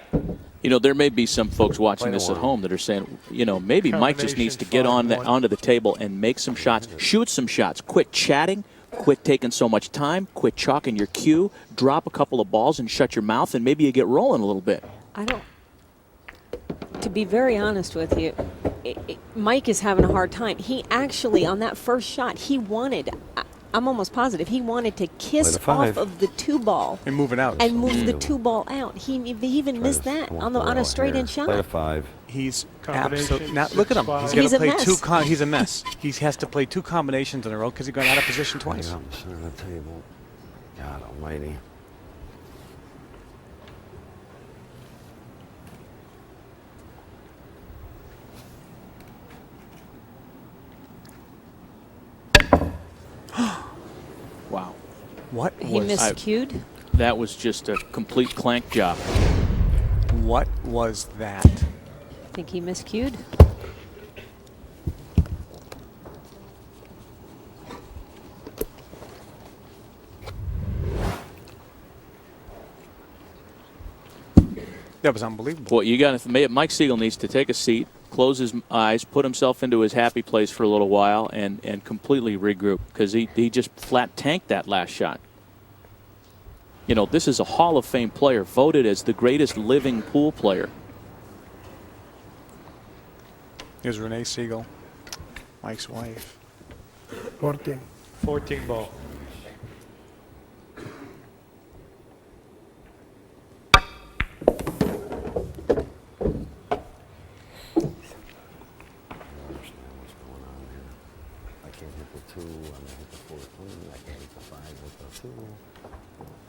You know, there may be some folks watching this at home that are saying, you know, maybe Mike just needs to get onto the table and make some shots, shoot some shots, quit chatting, quit taking so much time, quit chalking your cue, drop a couple of balls and shut your mouth, and maybe you get rolling a little bit. To be very honest with you, Mike is having a hard time. He actually, on that first shot, I'm almost positive, he wanted to kiss off of the 2-ball. And move it out. And move the 2-ball out. He even missed that on a straight-in shot. Play a 5. He's Combination, absolutely now. Look at him. 6-5. He's got to He's a play mess. he's a mess. He has to play 2 combinations in a row because he got out of position twice. Out in the center of the table. God almighty. Wow. What He was miscued. That was just a complete clank job. what was that? I think he miscued. That was unbelievable. Well, Mike Siegel needs to take a seat, close his eyes, put himself into his happy place for a little while, and completely regroup, because he just flat tanked that last shot. You know, this is a Hall of Fame player, voted as the greatest living pool player. Here's Renee Siegel, Mike's wife. 14 ball.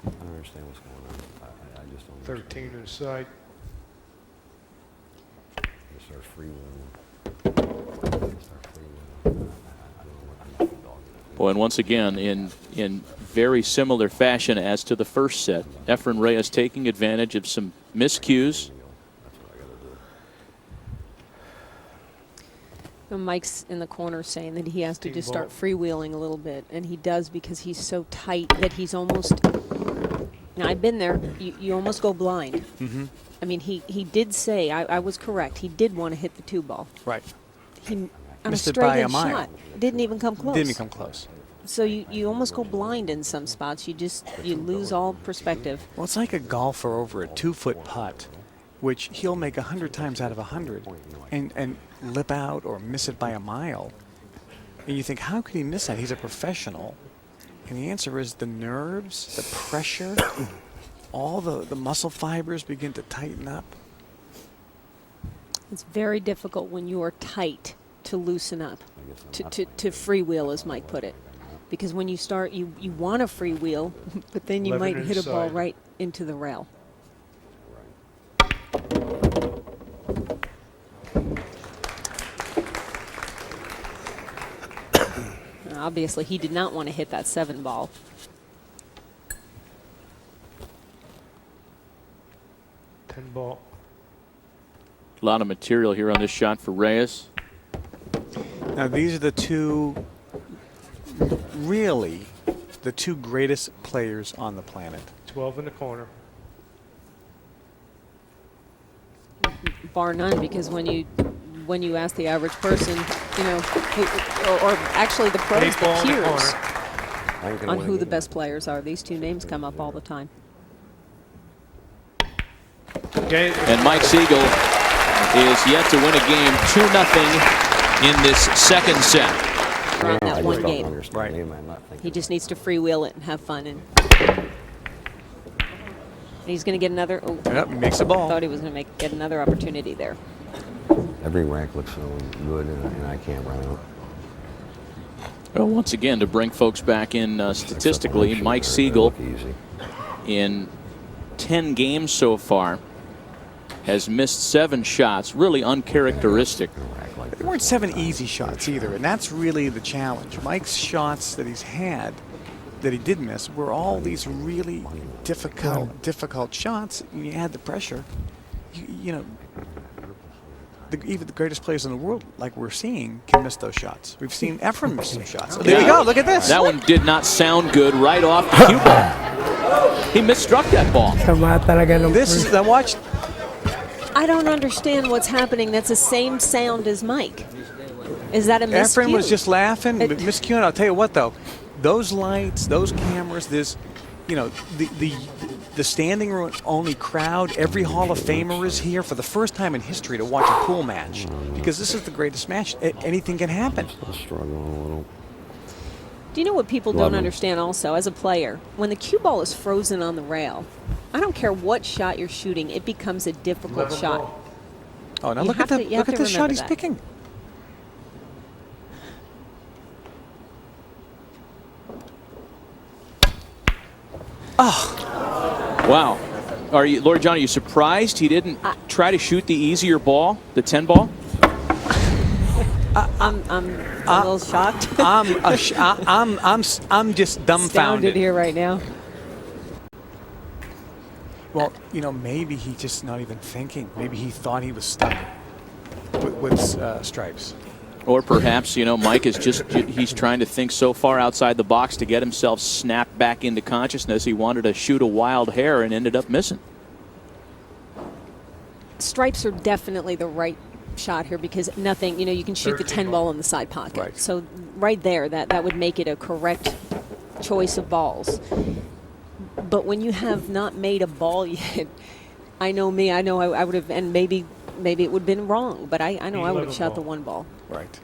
I don't understand what's going on. I just don't 13 to the side. Just start freewheeling. I don't know what I'm dogging. Boy, and once again, in very similar fashion as to the first set, EFREN Reyes taking advantage of some miscues. Mike's in the corner saying that he has to just start freewheeling a little bit, and he does because he's so tight that he's almost. Now, I've been there. You almost go blind. Mm-hmm. I mean, he did say, I was correct. He did want to hit the 2-ball. Right. He on Missed a it by a straight-in mile. shot didn't even come close. Didn't come close. So you almost go blind in some spots. You lose all perspective. Well, it's like a golfer over a 2-foot putt, which he'll make 100 times out of 100, and lip out or miss it by a mile. And you think, how could he miss that? He's a professional. And the answer is the nerves, the pressure, all the muscle fibers begin to tighten up. It's very difficult when you are tight to loosen up, to freewheel, as Mike put it. Because when you start, you want to freewheel, but then you 11 might hit a ball inside. right into the rail. Obviously, he did not want to hit that 7 ball. Ball. A lot of material here on this shot for Reyes. Now, these are the two, really, the two greatest players on the planet. 12 in the corner. Bar none, because when you ask the average person, you know, or actually the pros, the peers, on who the best players are, these two names come up all the time. Okay. And Mike Siegel is yet to win a game 2-0 in this second set. Around that one game. Right. He just needs to freewheel it and have fun. And he's going to get another. Oh, Yep, makes a ball. Thought he was going to get another opportunity there. Every rack looks so good, and I can't run out. Well, once again, to bring folks back in statistically, Mike Siegel in 10 games so far has missed 7 shots, really uncharacteristic. There weren't 7 easy shots either, and that's really the challenge. Mike's shots that he's had, that he did miss, were all these really difficult shots. When you add the pressure, you know, even the greatest players in the world, like we're seeing, can miss those shots. We've seen EFREN miss some shots. So there you go. Look at this. That one did not sound good right off the cue ball. He misstruck that ball. This is, now watch. I don't understand what's happening. That's the same sound as Mike. Is that a miscue? EFREN was just laughing, but miscuing. I'll tell you what, though, those lights, those cameras, this, you know, the standing room only crowd. Every Hall of Famer is here for the first time in history to watch a pool match, because this is the greatest match. Anything can happen. Struggling a little. Do you know what people don't understand also as a player? When the cue ball is frozen on the rail, I don't care what shot you're shooting, it becomes a difficult shot. Oh, now You look at have to- you have the to shot remember he's that. picking. Wow. Are you, Lord John, are you surprised he didn't try to shoot the easier ball, the 10 ball? I'm a little shocked. I'm just dumbfounded Astounded here right now. Well, you know, maybe he's just not even thinking. Maybe he thought he was stuck with stripes. Or perhaps, you know, Mike is he's trying to think so far outside the box to get himself snapped back into consciousness. He wanted to shoot a wild hair and ended up missing. Stripes are definitely the right shot here, because nothing, you know, you can shoot the 10 ball in the side pocket. Right. So right there, that would make it a correct choice of balls. But when you have not made a ball yet, I know me, I know I would have, and maybe it would have been wrong, but I know I would have shot the 1 ball. Right.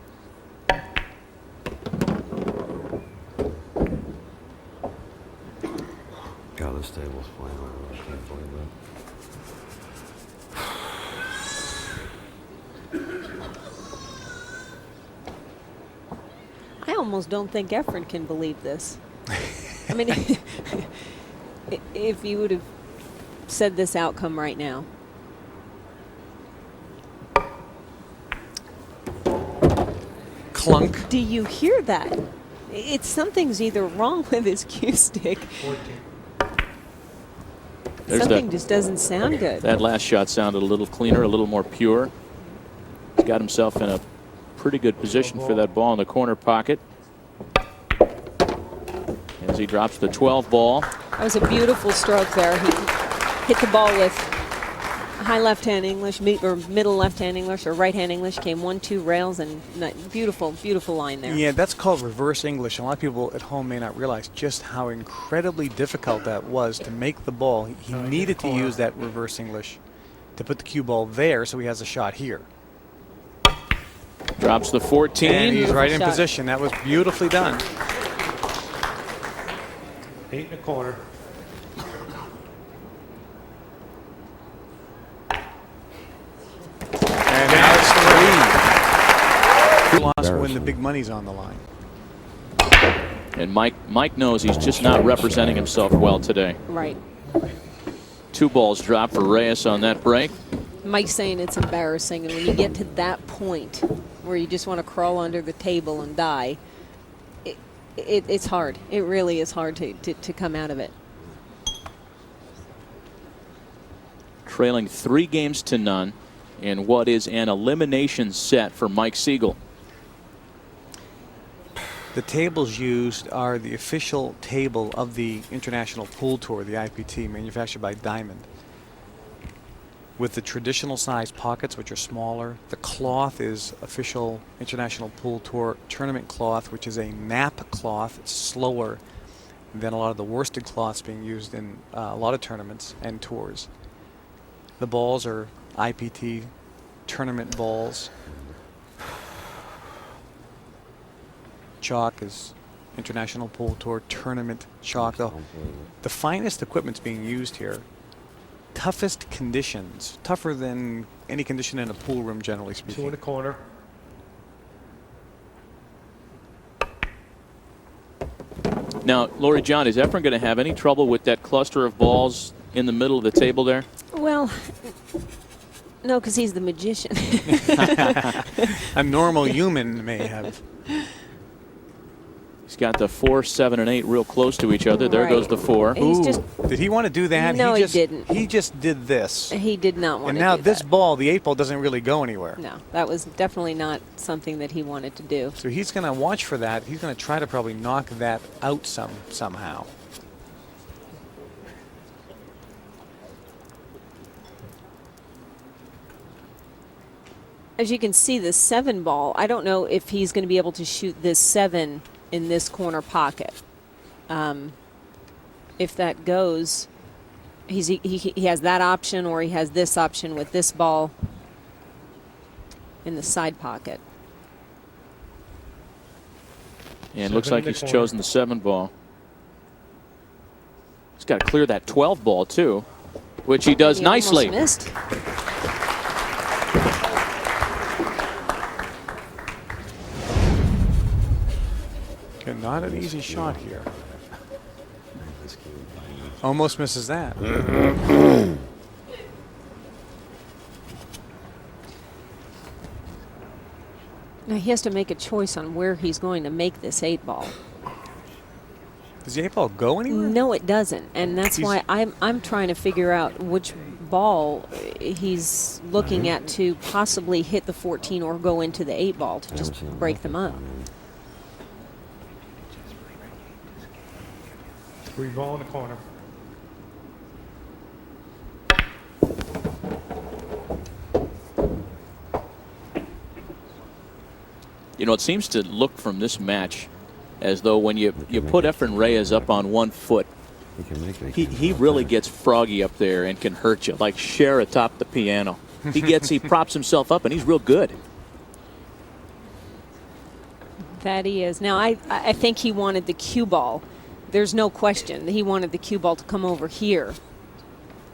God, this table's flying over. I can't believe I almost don't think EFREN can believe this. I mean, if you would have said this outcome right now. Clunk. Do you hear that? It's something's either wrong with his cue stick. Something just doesn't sound good. That last shot sounded a little cleaner, a little more pure. He's got himself in a pretty good position for that ball in the corner pocket. As he drops the 12 ball. That was a beautiful stroke there. He hit the ball with high left-hand English, or middle left-hand English, or right-hand English. Came 1-2 rails, and beautiful, beautiful line there. Yeah, that's called reverse English. A lot of people at home may not realize just how incredibly difficult that was to make the ball. He needed to use that reverse English to put the cue ball there, so he has a shot here. Drops the 14. And he's right in shot. position. That was beautifully done. 8 in the corner. And now it's 3. He lost when the big money's on the line. And Mike knows he's just not representing himself well today. Right. 2 balls dropped for Reyes on that break. Mike's saying it's embarrassing, and when you get to that point where you just want to crawl under the table and die, It's hard. It really is hard to come out of it. Trailing 3 games to none in what is an elimination set for Mike Siegel. The tables used are the official table of the International Pool Tour, the IPT, manufactured by Diamond. With the traditional size pockets, which are smaller. The cloth is official International Pool Tour tournament cloth, which is a nap cloth. It's slower than a lot of the worsted cloths being used in a lot of tournaments and tours. The balls are IPT tournament balls. Chalk is International Pool Tour tournament chalk. The finest equipment's being used here. Toughest conditions, tougher than any condition in a pool room, generally 2 in speaking. the corner. Now, Lori John, is Efren going to have any trouble with that cluster of balls in the middle of the table there? Well, no, because he's the magician. A normal human may have. He's got the 4, 7, and 8 real close to each other. There Right. goes the 4. He's Ooh, just- did he want to do that? No, he didn't. He just did this. He did not want And to now do this that. ball, the 8 ball, doesn't really go anywhere. No, that was definitely not something that he wanted to do. So he's going to watch for that. He's going to try to probably knock that out somehow. As you can see, the 7 ball, I don't know if he's going to be able to shoot this 7 in this corner pocket. If that goes, he has that option, or he has this option with this ball in the side pocket. And looks 7 like in the he's corner. chosen the 7 ball. He's got to clear that 12 ball, too, which he does He almost nicely. missed. Okay, not an easy shot here. Almost misses that. Now he has to make a choice on where he's going to make this 8 ball. Does the 8 ball go anywhere? No, it doesn't, and that's He's- why I'm trying to figure out which ball he's looking at to possibly hit the 14 or go into the 8 ball to just break them up. 3 ball in the corner. You know, it seems to look from this match as though when you put Efren Reyes up on 1 foot, he really gets froggy up there and can hurt you, like Cher atop the piano. He props himself up, and he's real good. That he is. Now I think he wanted the cue ball. There's no question that he wanted the cue ball to come over here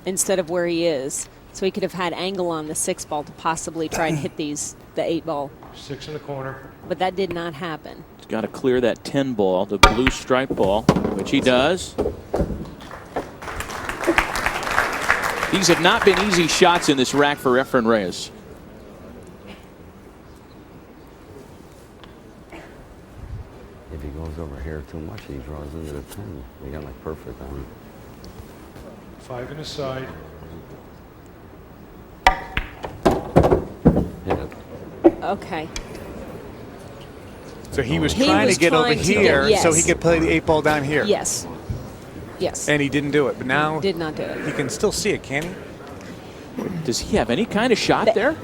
instead of where he is, so he could have had angle on the 6 ball to possibly try and hit the 8 ball. 6 in the corner. But that did not happen. He's got to clear that 10 ball, the blue stripe ball, which he does. These have not been easy shots in this rack for Efren Reyes. If he goes over here too much, he draws into the 10. We got like perfect on him. 5 in the side. Hit it. Okay. So he was He trying was to get over trying to get- here so he yes. could play the 8 ball down here. Yes. Yes. And he didn't do it. But now Did not do it. he can still see it, can he? Does he have any kind of shot there?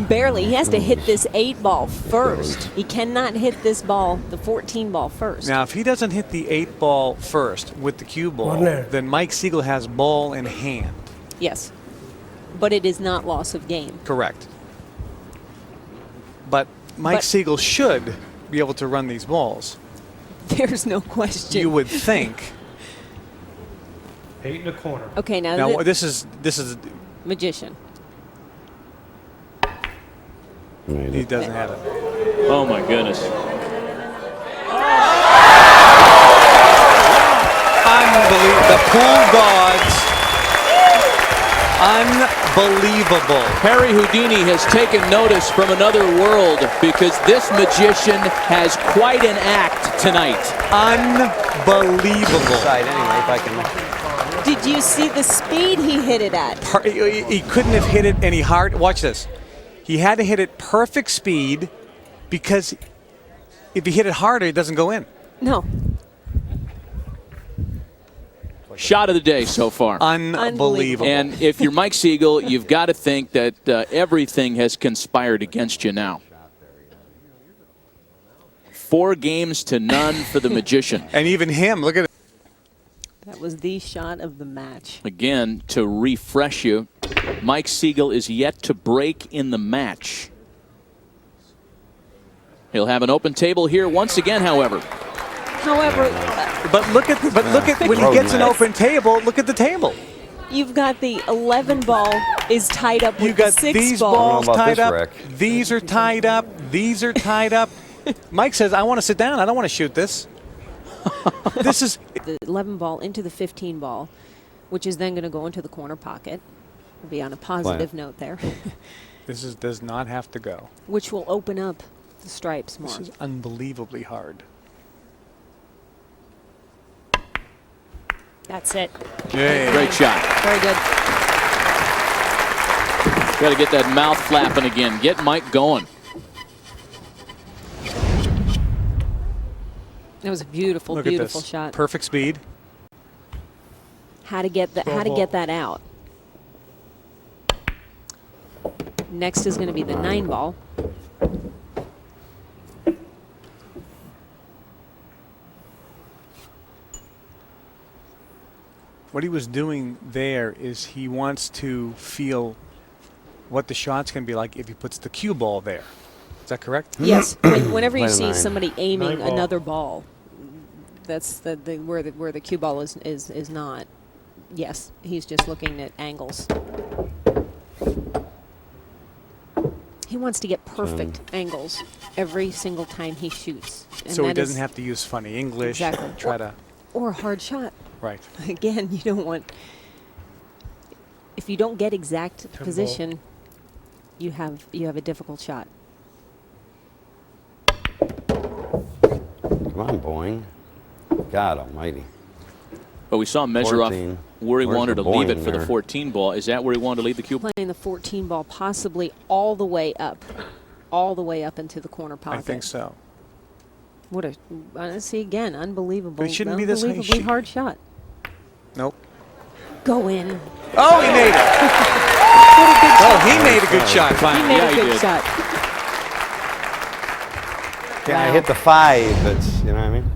Barely. He has to hit this 8 ball first. He cannot hit this ball, the 14 ball first. Now, if he doesn't hit the 8 ball first with the cue ball, then Mike Siegel has ball in hand. Yes. But it is not loss of game. Correct. But Mike But- Siegel should be able to run these balls. There's no question. You would think. 8 in the corner. Okay, now, Now the this is magician. he doesn't have it. Oh, my goodness. Unbelievable. The pool gods. Unbelievable. Harry Houdini has taken notice from another world because this magician has quite an act tonight. Unbelievable. Side anyway, if I can. Did you see the speed he hit it at? He couldn't have hit it any hard. Watch this. He had to hit it perfect speed because if he hit it harder, it doesn't go in. No. Shot of the day so far. Unbelievable. And if you're Mike Siegel, you've got to think that everything has conspired against you now. 4 games to none for the magician. And even him, look at it. That was the shot of the match. Again, to refresh you, Mike Siegel is yet to break in the match. He'll have an open table here once again, however. But look at when he gets an open table, look at the table. You've got the 11 ball is tied up with You've got the 6 these ball. balls tied up. These are tied up. These are tied up. Mike says, I want to sit down. I don't want to shoot this. This is The 11 ball into the 15 ball, which is then going to go into the corner pocket. We'll be on a positive note there. does not have to go. Which will open up the stripes more. This is unbelievably hard. That's it. Yay. Great shot. Very good. Got to get that mouth flapping again. Get Mike going. That was a beautiful, Look beautiful at this. shot. Perfect speed. How to get that out. Next is going to be the 9 ball. What he was doing there is he wants to feel what the shot's going to be like if he puts the cue ball there. Is that correct? Yes. Whenever you Play the see 9. somebody aiming 9 ball. another ball, that's where the cue ball is not. Yes, he's just looking at angles. He wants to get perfect angles every single time he shoots. And So he that doesn't is- have to use funny English. Exactly. Try to. or a hard shot. Right. Again, you don't want. If you don't get exact position, you have a difficult shot. Come on, Boeing. God almighty. But we saw him measure 14. off where he Where's wanted the to leave Boeing it for the there? 14 ball. Is that where he wanted to leave the cue ball? Playing the 14 ball possibly all the way up into the corner pocket. I think so. What a see again, unbelievable. But it shouldn't be this high. unbelievably hard shot. Nope. Go in. Oh, he made it. Oh, he made a good shot He finally. made Yeah, a he good did. shot. Yeah, I Wow. hit the 5. It's, you know what I mean?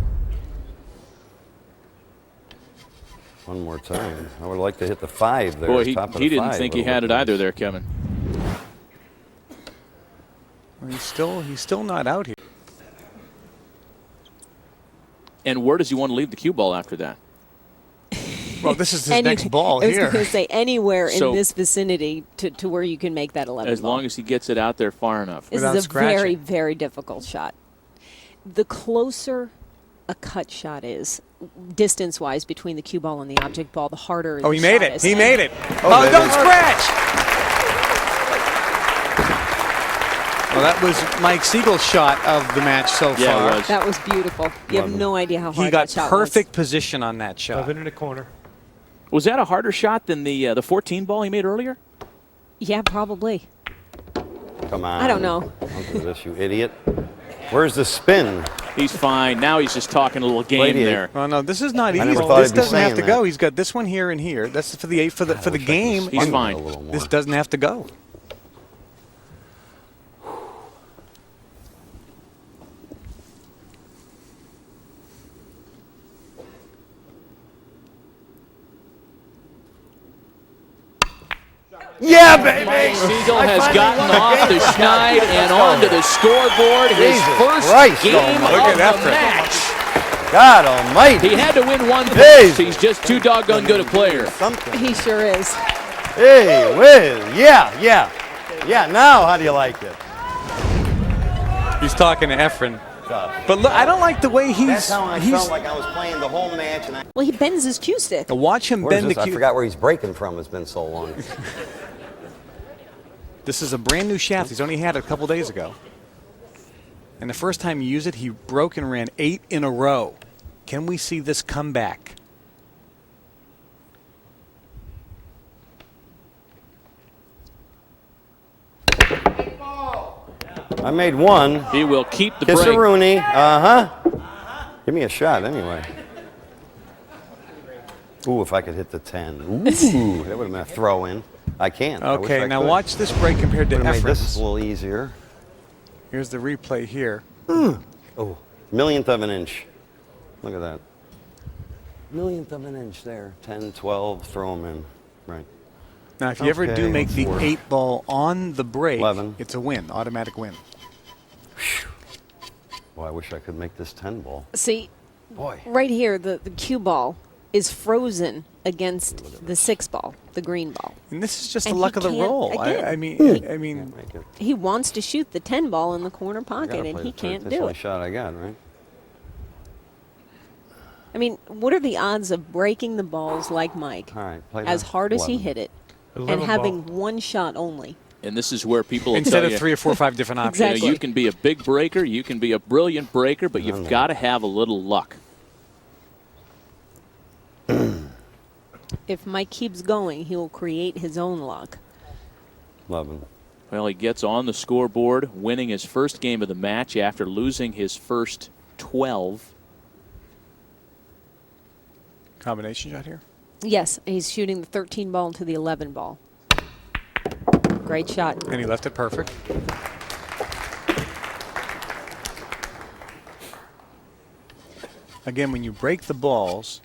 One more time. I would like to hit the 5 there. Boy, he top of didn't the 5 think a he little had it bit. either there, Kevin. Well, he's still not out here. And where does he want to leave the cue ball after that? Well, this is his next ball I was here. going to say anywhere So- in this vicinity to where you can make that 11 As ball. long as he gets it out there far enough. This without is a very, scratching. very difficult shot. The closer a cut shot is, distance-wise, between the cue ball and the object ball, the harder Oh, the he made shot it. is. He made it. Oh, Oh, that don't is- scratch. Well, that was Mike Siegel's shot of the match so Yeah, far. it was. That was beautiful. You have no idea how hard He got that shot perfect position on that shot. 11 in the corner. Was that a harder shot than the 14 ball he made earlier? was. Yeah, probably. Come on. I don't know. Don't do this, you idiot. Where's the spin? He's fine. Now he's just talking a little game Lady. there. Well, no, this is not I easy. never thought This I'd be doesn't have to saying go. that. He's got this one here and here. That's for the I wish I could game. spin He's it fine. A little more. This doesn't have to go. Yeah, baby! Mike Siegel has gotten off the schneid and onto the scoreboard. His Jesus first Christ game almighty. Look of at the that. match. God almighty! He had to win one Jeez. point. He's just too doggone good a player. Something. He sure is. Hey, whiz! Yeah. Now, how do you like it? He's talking to EFREN. But look, I don't like the way That's how I he's. felt like I was playing the whole match, and I. Well, he bends his cue stick. Watch him Where's bend the this? I cue. forgot where he's breaking from. It's been so long. This is a brand new shaft. He's only had it a couple days ago. And the first time he used it, he broke and ran 8 in a row. Can we see this comeback? I made one. He will keep the break. Kiss-a-rooney. Uh-huh. Give me a shot anyway. Ooh, if I could hit the 10. Ooh, that would have been a throw-in. I can't. I wish Okay, I now could. watch this break compared to Would have made this EFREN's. a little easier. Here's the replay here. Oh, millionth of an inch. Look at that. Millionth of an inch there. 10, 12, throw them in. Right. Now, if you ever do Okay, make the what's 8 ball on the break, 11. it's a win, automatic win. Well, I wish I could make this 10 ball. See, Boy. right here, the cue ball is frozen against the 6 ball, the green ball. And this is just the And luck he of the can't- roll. again. I mean, Make it. He wants to shoot the 10 ball in the corner I pocket, gotta and play he the third. can't That's the do only it. shot I got, right? I mean, what are the odds of breaking the balls like Mike, All right. Play as the hard as he 11. hit it, 11 and having ball. one shot only? And this is where people will instead tell of you, 3 or 4 or 5 different options. you know, Exactly. you can be a big breaker, you can be a brilliant breaker, but you've got to have a little luck. If Mike keeps going, he will create his own luck. 11. Well, he gets on the scoreboard, winning his first game of the match after losing his first 12. Combination shot here. Yes, he's shooting the 13 ball into the 11 ball. Great shot. And he left it perfect. Again, when you break the balls,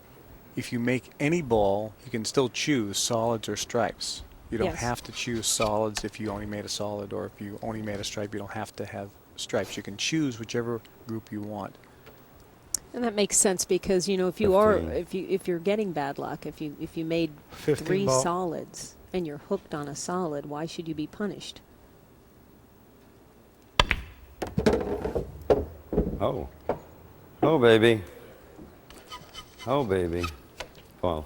if you make any ball, you can still choose solids or stripes. You don't Yes. have to choose solids if you only made a solid, or if you only made a stripe, you don't have to have stripes. You can choose whichever group you want. And that makes sense because, you know, if you are 15. if you're getting bad luck, if you made 15 3 ball. solids and you're hooked on a solid, why should you be punished? Oh. Oh, baby. Oh, baby. 12.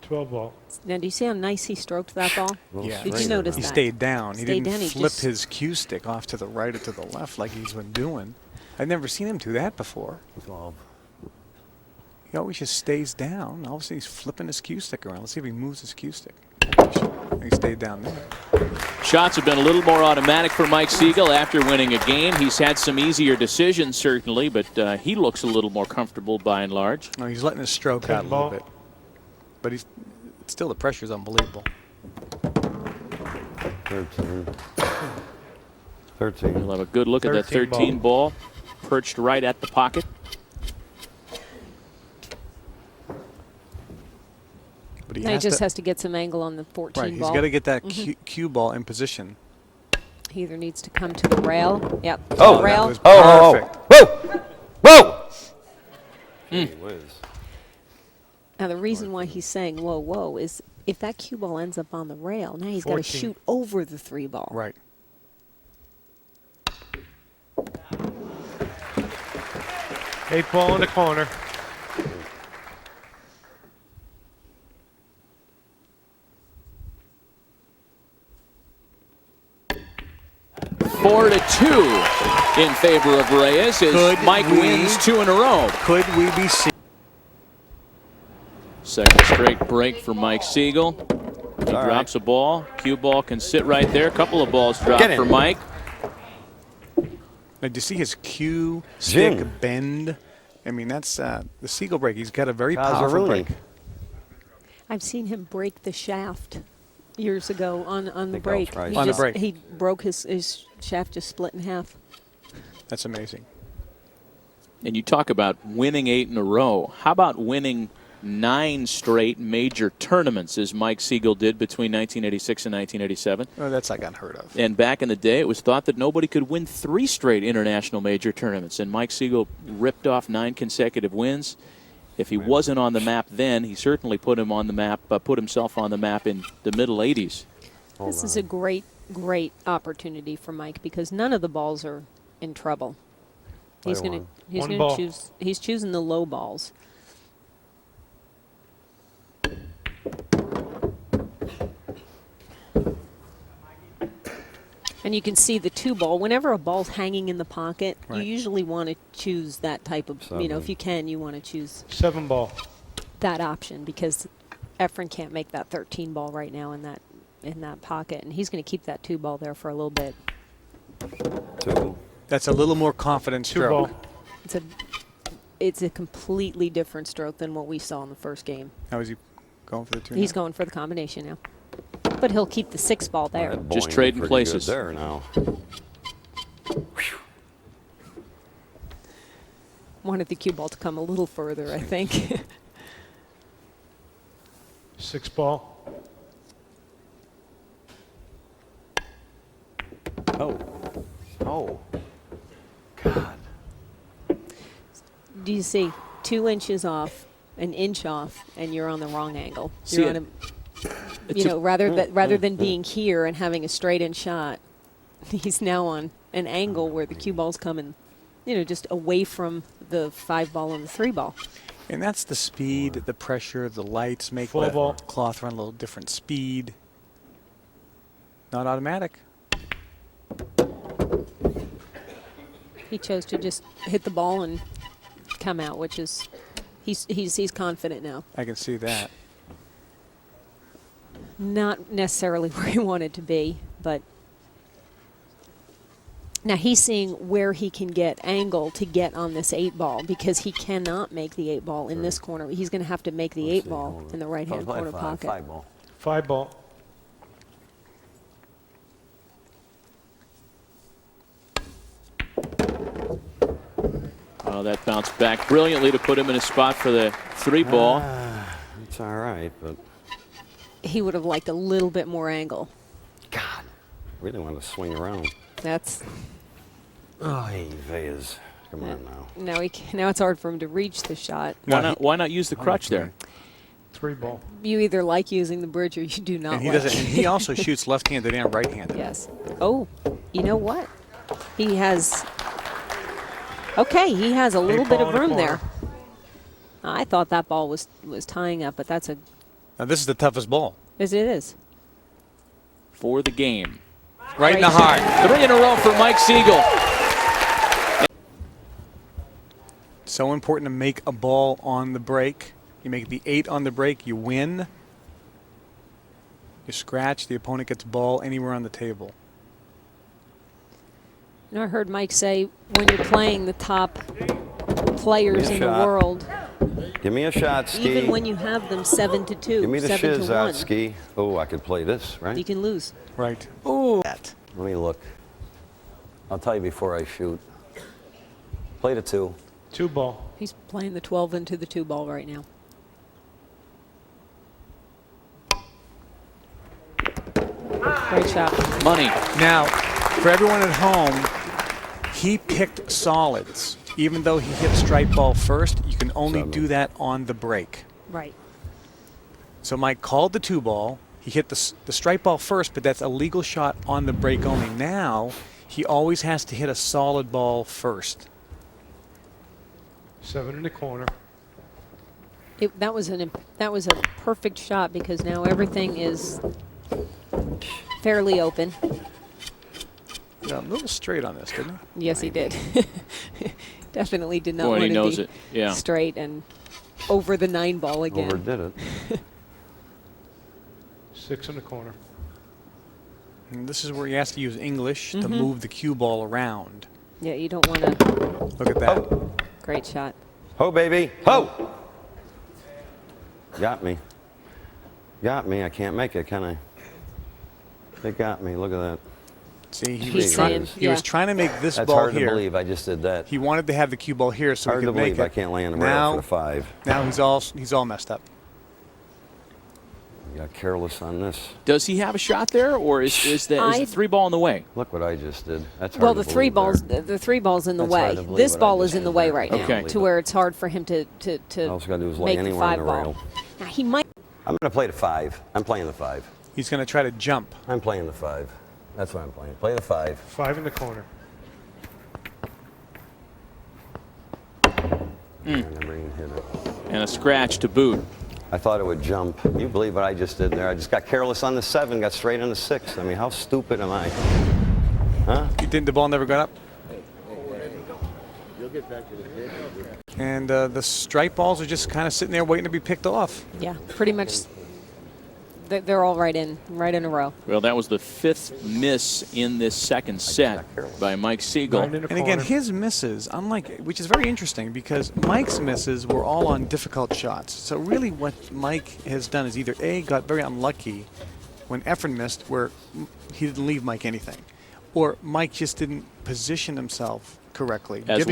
12 ball. Now, do you see how nice he stroked that ball? Little Yeah. Did you straighter notice He now. that? stayed down. He Stayed didn't down, he flip just- his cue stick off to the right or to the left like he's been doing. I've never seen him do that before. 12. He always just stays down. All of a sudden, he's flipping his cue stick around. Let's see if he moves his cue stick. He stayed down there. Shots have been a little more automatic for Mike Siegel after winning a game. He's had some easier decisions, certainly, but he looks a little more comfortable by and large. No, he's letting his stroke 10 out a little ball. bit. But he's still, the pressure's unbelievable. 13. 13. We'll have a good look at that 13 13 ball, perched right at the pocket. But he Now he has just to, has to get some angle on the 14 right, he's ball. got to get that cue ball in position. He either needs to come to the rail. Yep. Oh, the rail. was Oh, perfect. Whoa! Whoa! Gee whiz. Now the reason why he's saying whoa, whoa is if that cue ball ends up on the rail, now he's got to 14. shoot over the 3 ball. Right. Eight ball in the corner. Four to 2 in favor of Reyes as Could Mike we- wins 2 in a row. Could we be seeing? Second straight break for Mike Siegel. He all drops a ball. Cue ball can sit right there. A couple of balls dropped Get in. for Mike. Now, do you see his cue stick Jing. bend? I mean, that's the Siegel break. He's got a very Kaz powerful Rooney. break. I've seen him break the shaft years ago on the think break. that's right. He On the just- break. He broke his shaft, just split in half. That's amazing. And you talk about winning 8 in a row. How about winning 9 straight major tournaments, as Mike Siegel did between 1986 and 1987? Oh, that's like unheard of. And back in the day, it was thought that nobody could win 3 straight international major tournaments. And Mike Siegel ripped off 9 consecutive wins. If he wasn't on the map then, he certainly put him on the map, put himself on the map in the middle 80s. This is a great, great opportunity for Mike because none of the balls are in trouble. He's Play gonna one. he's One gonna ball. choose. He's choosing the low balls. And you can see the 2 ball. Whenever a ball's hanging in the pocket, you Right. usually want to choose that type of, you know, if you can, you want to choose 7 ball. that option because EFREN can't make that 13 ball right now in that pocket, and he's going to keep that 2 ball there for a little bit. 2. That's a little more confident 2 stroke. ball. It's a completely different stroke than what we saw in the first game. How is he going for the 2? He's now? going for the combination now, but he'll keep the 6 ball there. That Just boing trading pretty places. good there now. Wanted the cue ball to come a little further, I think. 6 ball. Oh. Oh. God. Do you see 2 inches off, an inch off, and you're on the wrong angle? See You're it- on you know, rather than being here and having a straight in shot, he's now on an angle where the cue ball's coming, you know, just away from the 5 ball and the 3 ball. And that's the speed, the pressure, the lights make 4 that ball. cloth run a little different speed. Not automatic. He chose to just hit the ball and come out, which is he's confident now. I can see that. Not necessarily where he wanted to be, but now he's seeing where he can get angle to get on this 8 ball because he cannot make the 8 ball in this corner. He's going to have to make the 8 ball in the right-hand corner pocket. 5 ball. 5 ball. Oh, that bounced back brilliantly to put him in a spot for the 3 ball. It's all right, but He would have liked a little bit more angle. God, really want to swing around. That's Oh, hey, Reyes. Come on now. now it's hard for him to reach the shot. Why not use the crutch there? 3 ball. You either like using the bridge or you do not. And he like doesn't. And he also shoots left-handed and right-handed. Yes. Oh, you know what? He has. Okay, he has a little bit ball of in the room there. corner. I thought that ball was tying up, but that's a Now this is the toughest ball. as it is. For the game. Right in the Great heart. shot. 3 in a row for Mike Siegel. So important to make a ball on the break. You make the 8 on the break, you win. You scratch, the opponent gets ball anywhere on the table. You know, I heard Mike say when you're playing the top players in the shot. world, Give me a shot, Ski. even when you have them 7-2, Give me the 7-1, shiz out, Ski. Oh, I could play this, right? you can lose. Right. Oh. Let me look. I'll tell you before I shoot. Play the 2. 2 ball. He's playing the 12 into the 2 ball right now. Great shot. Money. Now, for everyone at home, he picked solids. Even though he hit strike ball first, you can only 7. do that on the break. Right. So Mike called the 2 ball. He hit the strike ball first, but that's a legal shot on the break only. Now, he always has to hit a solid ball first. 7 in the corner. That was a perfect shot because now everything is fairly open. Got a little straight on this, didn't he? Yes, he did. Definitely did not Boy, want he to knows be it. Yeah. straight and over the 9 ball again. Overdid it. 6 in the corner. And this is where he has to use English to move the cue ball around. Yeah, you don't want to. Look at that. Great shot. Ho, baby. Ho! Got me. Got me. I can't make it, can I? They got me. Look at that. See, he He's was trying. saying, He was yeah. trying to make this That's ball hard here. to believe. I just did that. He wanted to have the cue ball here so Hard he to could make believe it. I can't land the rail Now, for the 5. now he's all messed up. You got careless on this. Does he have a shot there, or is the 3 ball in the way? Look what I just did. That's hard Well, to the 3 believe balls, there. the 3 balls in the That's way. hard to believe This what I ball just is in the did way there. right I now, can't to believe where it. it's hard for him to All he's got to do is lay make the anywhere on 5 the ball. rail. Now he might. I'm going to play the 5. I'm playing the 5. He's going to try to jump. I'm playing the 5. That's what I'm playing. Play the 5. 5 in the corner. I never even hit it. And a scratch to boot. I thought it would jump. You believe what I just did there? I just got careless on the 7, got straight on the 6. I mean, how stupid am I? Huh? The ball never got up. And the strike balls are just kind of sitting there waiting to be picked off. Yeah, pretty much. They're all right in a row. Well, that was the 5th miss in this second set by Mike Siegel. And again, his misses, which is very interesting because Mike's misses were all on difficult shots. So really what Mike has done is either A, got very unlucky when EFREN missed where he didn't leave Mike anything, or Mike just didn't position himself correctly, as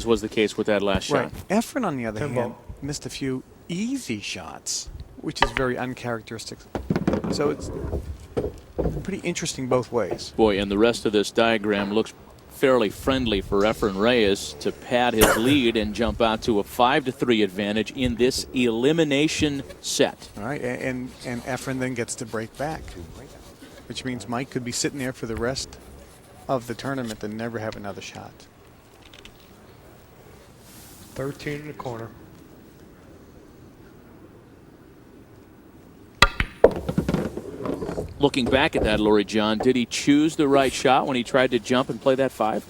was the case with that last shot. Right. EFREN, on the other hand, missed a few easy shots, which is very uncharacteristic. So it's pretty interesting both ways. Boy, and the rest of this diagram looks fairly friendly for EFREN Reyes to pad his lead and jump out to a 5-3 advantage in this elimination set. All right, and EFREN then gets to break back, which means Mike could be sitting there for the rest of the tournament and never have another shot. 13 in the corner. Looking back at that, Laurie John, did he choose the right shot when he tried to jump and play that 5?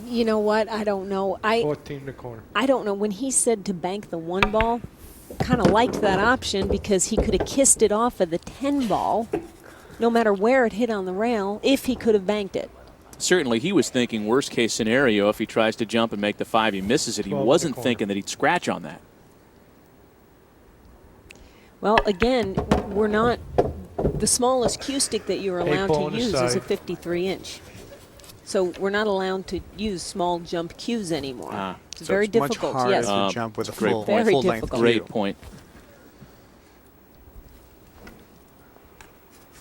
You know what? I don't know. 14 in the corner. I don't know. When he said to bank the 1 ball, kind of liked that option because he could have kissed it off of the 10 ball, no matter where it hit on the rail, if he could have banked it. Certainly, he was thinking worst case scenario if he tries to jump and make the 5, he misses it. He wasn't thinking that he'd scratch on that. Well, again, we're not. The smallest cue stick that you're allowed to use is a 53-inch. So we're not allowed to use small jump cues anymore. It's very difficult. Much harder to jump with a full length cue. Great point.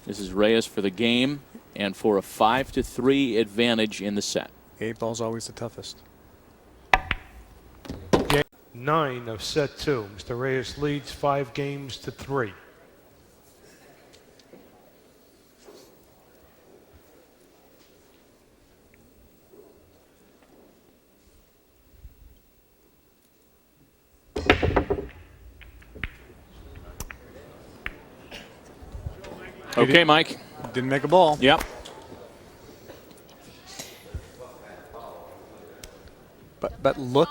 This is Reyes for the game and for a 5-3 advantage in the set. 8 ball's always the toughest. Game 9 of set 2. Mr. Reyes leads 5-3. Okay, Mike. Didn't make a ball. Yep. But look,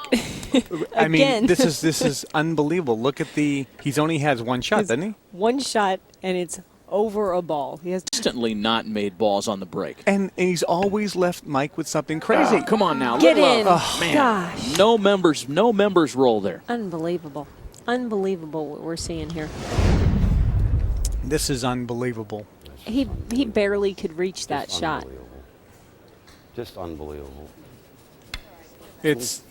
I mean, this is unbelievable. Look at he's only has 1 shot, doesn't he? 1 shot, and it's over a ball. He has Instantly not made balls on the break. And he's always left Mike with something crazy. Come on now. Get in. Oh, man. Gosh. No members roll there. Unbelievable. Unbelievable what we're seeing here. This is unbelievable. He barely could reach that shot. Just unbelievable. It's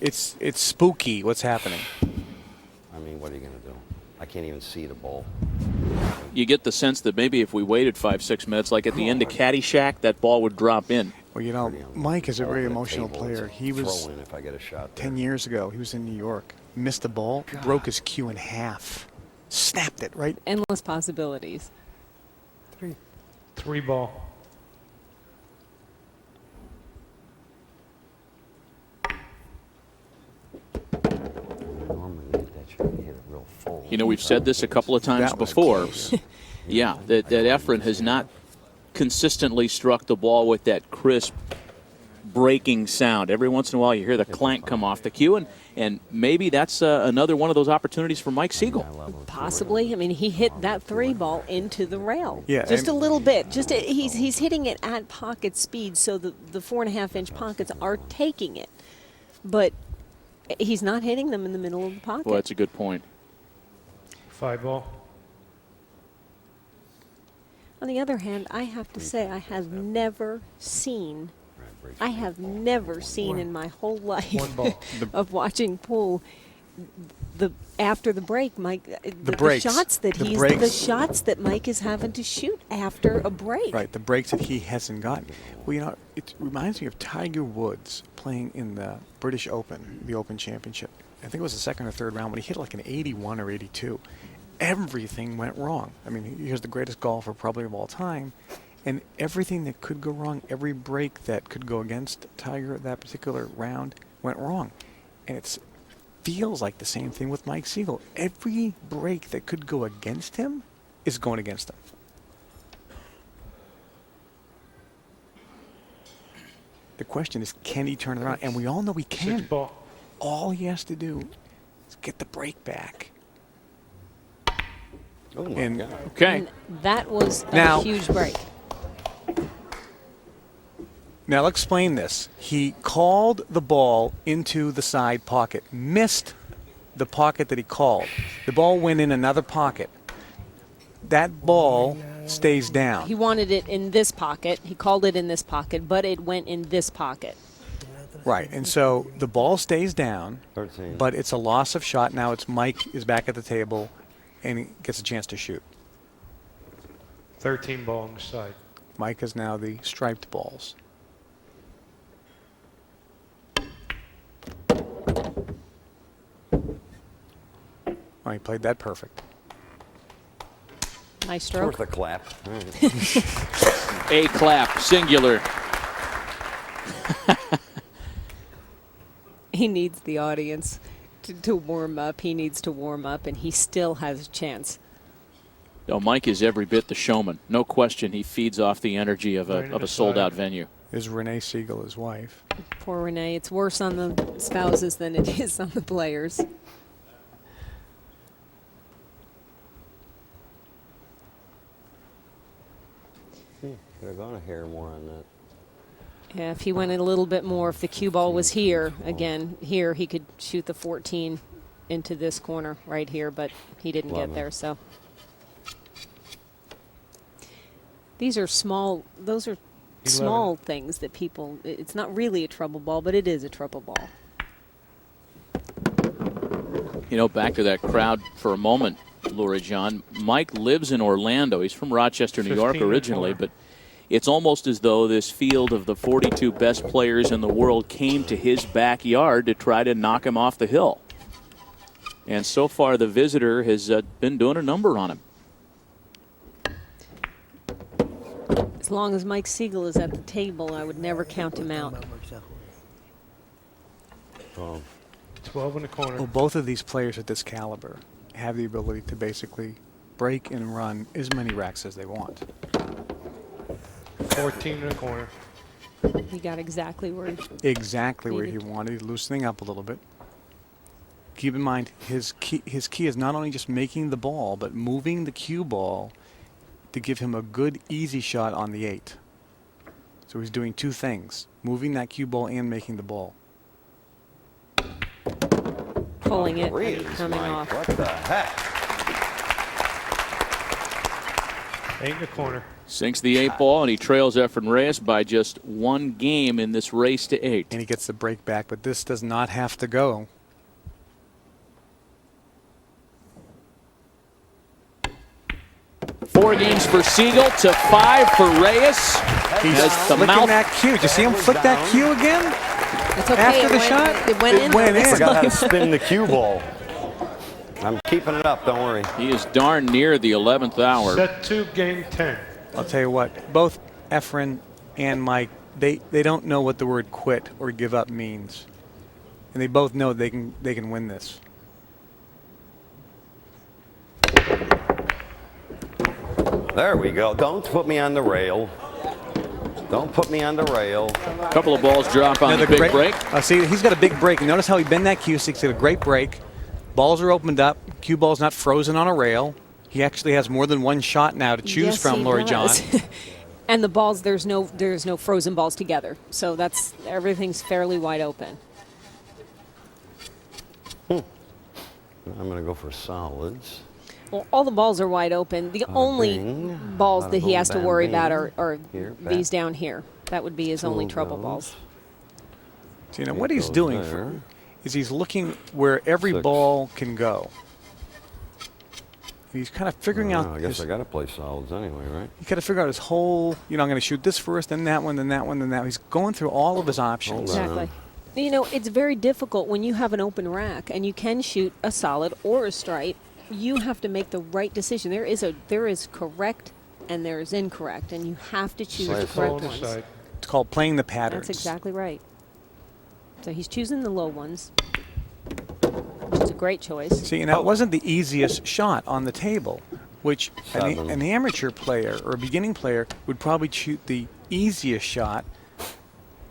spooky what's happening. I mean, what are you going to do? I can't even see the ball. You get the sense that maybe if we waited 5-6 minutes, like at the end of Caddyshack, that ball would drop in. Well, you know, Mike is a very emotional player. He was Throw in if I get a shot there. 10 years ago. He was in New York, missed a ball, broke his cue in half, snapped it right. Endless possibilities. 3 ball. Normally that shot hit it real full. You know, we've said this a couple of times That was before. close. Yeah, that EFREN has not consistently struck the ball with that crisp breaking sound. Every once in a while you hear the clank come off the cue, and maybe that's another one of those opportunities for Mike Siegel. Possibly. I mean, he hit that 3 ball into the rail. Yeah, just a little bit. He's hitting it at pocket speed, so the 4.5-inch pockets are taking it. But he's not hitting them in the middle of the pocket. Well, that's a good point. 5 ball. On the other hand, I have to say I have never seen in my whole life 1 ball. of watching pool after the break, Mike, the breaks. shots that The the breaks. shots that Mike is having to shoot after a break. Right, the breaks that he hasn't gotten. Well, you know, it reminds me of Tiger Woods playing in the British Open, the Open Championship. I think it was the 2nd or 3rd round when he hit like an 81 or 82. Everything went wrong. I mean, he was the greatest golfer probably of all time. And everything that could go wrong, every break that could go against Tiger that particular round went wrong. And it feels like the same thing with Mike Siegel. Every break that could go against him is going against him. The question is, can he turn it around? And we all know he can. 6 ball. All he has to do is get the break back. Oh my And- God. Okay. And that was a Now- huge break. Now, I'll explain this. He called the ball into the side pocket, missed the pocket that he called. The ball went in another pocket. That ball stays down. He wanted it in this pocket. He called it in this pocket, but it went in this pocket. Right, and so the ball stays down, 13. but it's a loss of shot. Now it's Mike is back at the table, and he gets a chance to shoot. 13 ball on the side. Mike has now the striped balls. Oh, he played that perfect. Nice stroke. Worth a clap. All right. A clap, singular. He needs the audience to warm up. He needs to warm up, and he still has a chance. No, Mike is every bit the showman. No question, he feeds off the energy of Right in a the sold-out side. venue. Is Renee Siegel his wife? Poor Renee. It's worse on the spouses than it is on the players. Could have gone a hair more on that. Yeah, if he went in a little bit more, if the cue ball was here, again, here, he could shoot the 14 into this corner right here, but he didn't get 11. there, so. These are small, those are 11. small things that people, it's not really a trouble ball, but it is a trouble ball. You know, back to that crowd for a moment, Lori John. Mike lives in Orlando. He's from Rochester, New York 15 and originally, more. but it's almost as though this field of the 42 best players in the world came to his backyard to try to knock him off the hill. And so far, the visitor has been doing a number on him. As long as Mike Siegel is at the table, I would never count him out. 12 in the corner. Well, both of these players at this caliber have the ability to basically break and run as many racks as they want. 14 in the corner. He got exactly where Exactly where he Needed. wanted. He's loosening up a little bit. Keep in mind, his key is not only just making the ball, but moving the cue ball to give him a good, easy shot on the 8. So he's doing two things, moving that cue ball and making the ball. pulling it Reyes, and coming Mike, off. what the heck? 8 in the corner. Sinks the 8 ball, and he trails EFREN Reyes by just 1 game in this race to 8. And he gets the break back, but this does not have to go. Four games for Siegel to 5 for Reyes. He's As the flicking mouth that cue. Did you see him That was flick that down. cue again? It's okay. After it the went, shot, it went in. it went in. Forgot how to spin the cue ball. I'm keeping it up, don't worry. He is darn near the 11th hour. Set 2, game 10. I'll tell you what, both EFREN and Mike, they don't know what the word quit or give up means. And they both know they can win this. There we go. Don't put me on the rail. Don't put me on the rail. A couple of balls drop on the big break. See, he's got a big break. Notice how he bent that cue stick. He's got a great break. Balls are opened up. Cue ball's not frozen on a rail. He actually has more than one shot now to choose Yes, from, he Lori John. does. And the balls, there's no frozen balls together, so that's everything's fairly wide open. I'm going to go for solids. Well, all the balls are wide open. The only bing. balls Bada that he boom, has to bam, worry bing. about are Here, these back. down here. That would be his only Two of trouble those. balls. So, you know, Here what he's goes doing there. is he's looking where every 6. ball can go. He's kind of figuring out I guess his, I got to play solids anyway, right? he's got to figure out his whole, I'm going to shoot this first, then that one, then that one, then that one. He's going through all of his options. Hold on. Exactly. You know, it's very difficult when you have an open rack and you can shoot a solid or a stripe. You have to make the right decision. There is correct and there is incorrect, and you have to choose Play the a correct Ball on the ones. side. It's called playing the patterns. That's exactly right. So he's choosing the low ones, which is a great choice. See, and that wasn't the easiest shot on the table, which Seven. an amateur player or a beginning player would probably shoot the easiest shot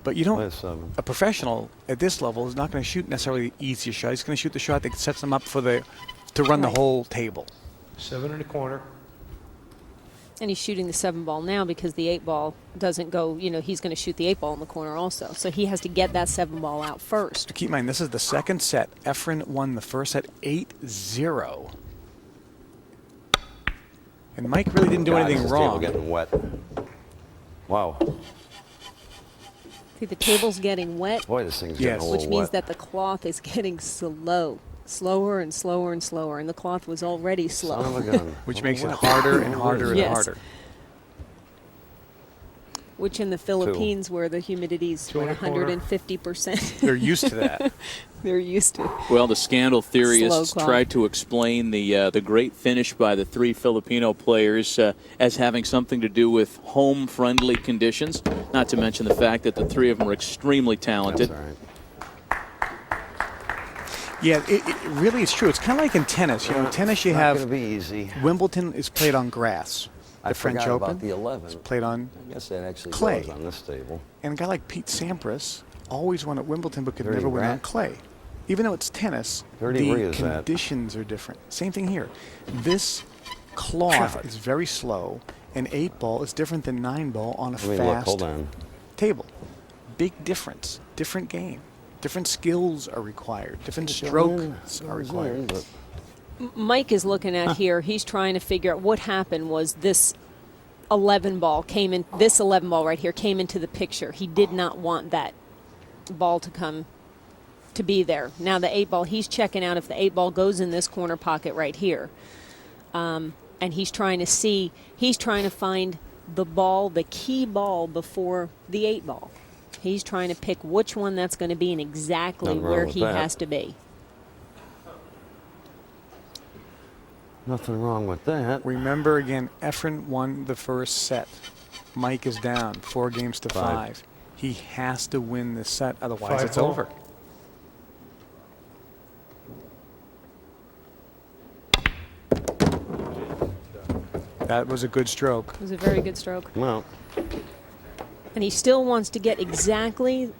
But you don't. Play a 7. A professional at this level is not going to shoot necessarily the easiest shot. He's going to shoot the shot that sets him up for to run the whole table. 7 in the corner. And he's shooting the 7 ball now because the 8 ball doesn't go, he's going to shoot the 8 ball in the corner also. So he has to get that 7 ball out first. Keep in mind, this is the second set. EFREN won the first set 8-0. And Mike really didn't do anything This wrong. table getting wet. Wow. See, the table's getting wet, Boy, this thing's getting a little which means wet. that the cloth is getting slower and slower and slower, and the cloth was already slow. Son of a gun. Which makes it harder and harder and Yes. harder. Which in the Philippines, where the humidity's 150%, They're used to that. they're used to. Well, the scandal theorists Slow clock. tried to explain the great finish by the 3 Filipino players as having something to do with home-friendly conditions, not to mention the fact that the 3 of them are extremely talented. That's all right. Yeah, it really is true. It's kind of like in tennis. Tennis you Not have going to be easy. Wimbledon is played on grass. The I French forgot Open about the 11. is played on I guess that actually clay. goes on this table. And a guy like Pete Sampras always won at Wimbledon but could Dirty never win on rat. clay. Even though it's tennis, Dirty the Rhea is that. conditions are different. Same thing here. This cloth is very slow, and 8 ball is different than 9 ball on a I mean, fast look, hold on. table. Big difference. Different game. Different skills are required. Different strokes are required. But Mike is looking at here. He's trying to figure out what happened was this 11 ball came in. This 11 ball right here came into the picture. He did not want that ball to be there. Now the 8 ball, he's checking out if the 8 ball goes in this corner pocket right here. And he's trying to find the ball, the key ball before the 8 ball. He's trying to pick which one that's going to be and exactly Nothing wrong where with he that. has to be. nothing wrong with that. Remember again, EFREN won the first set. Mike is down 4 games to 5. He has to win this set, otherwise 5 it's ball. over. That was a good stroke. It was a very good stroke. Well, And he still wants to get exactly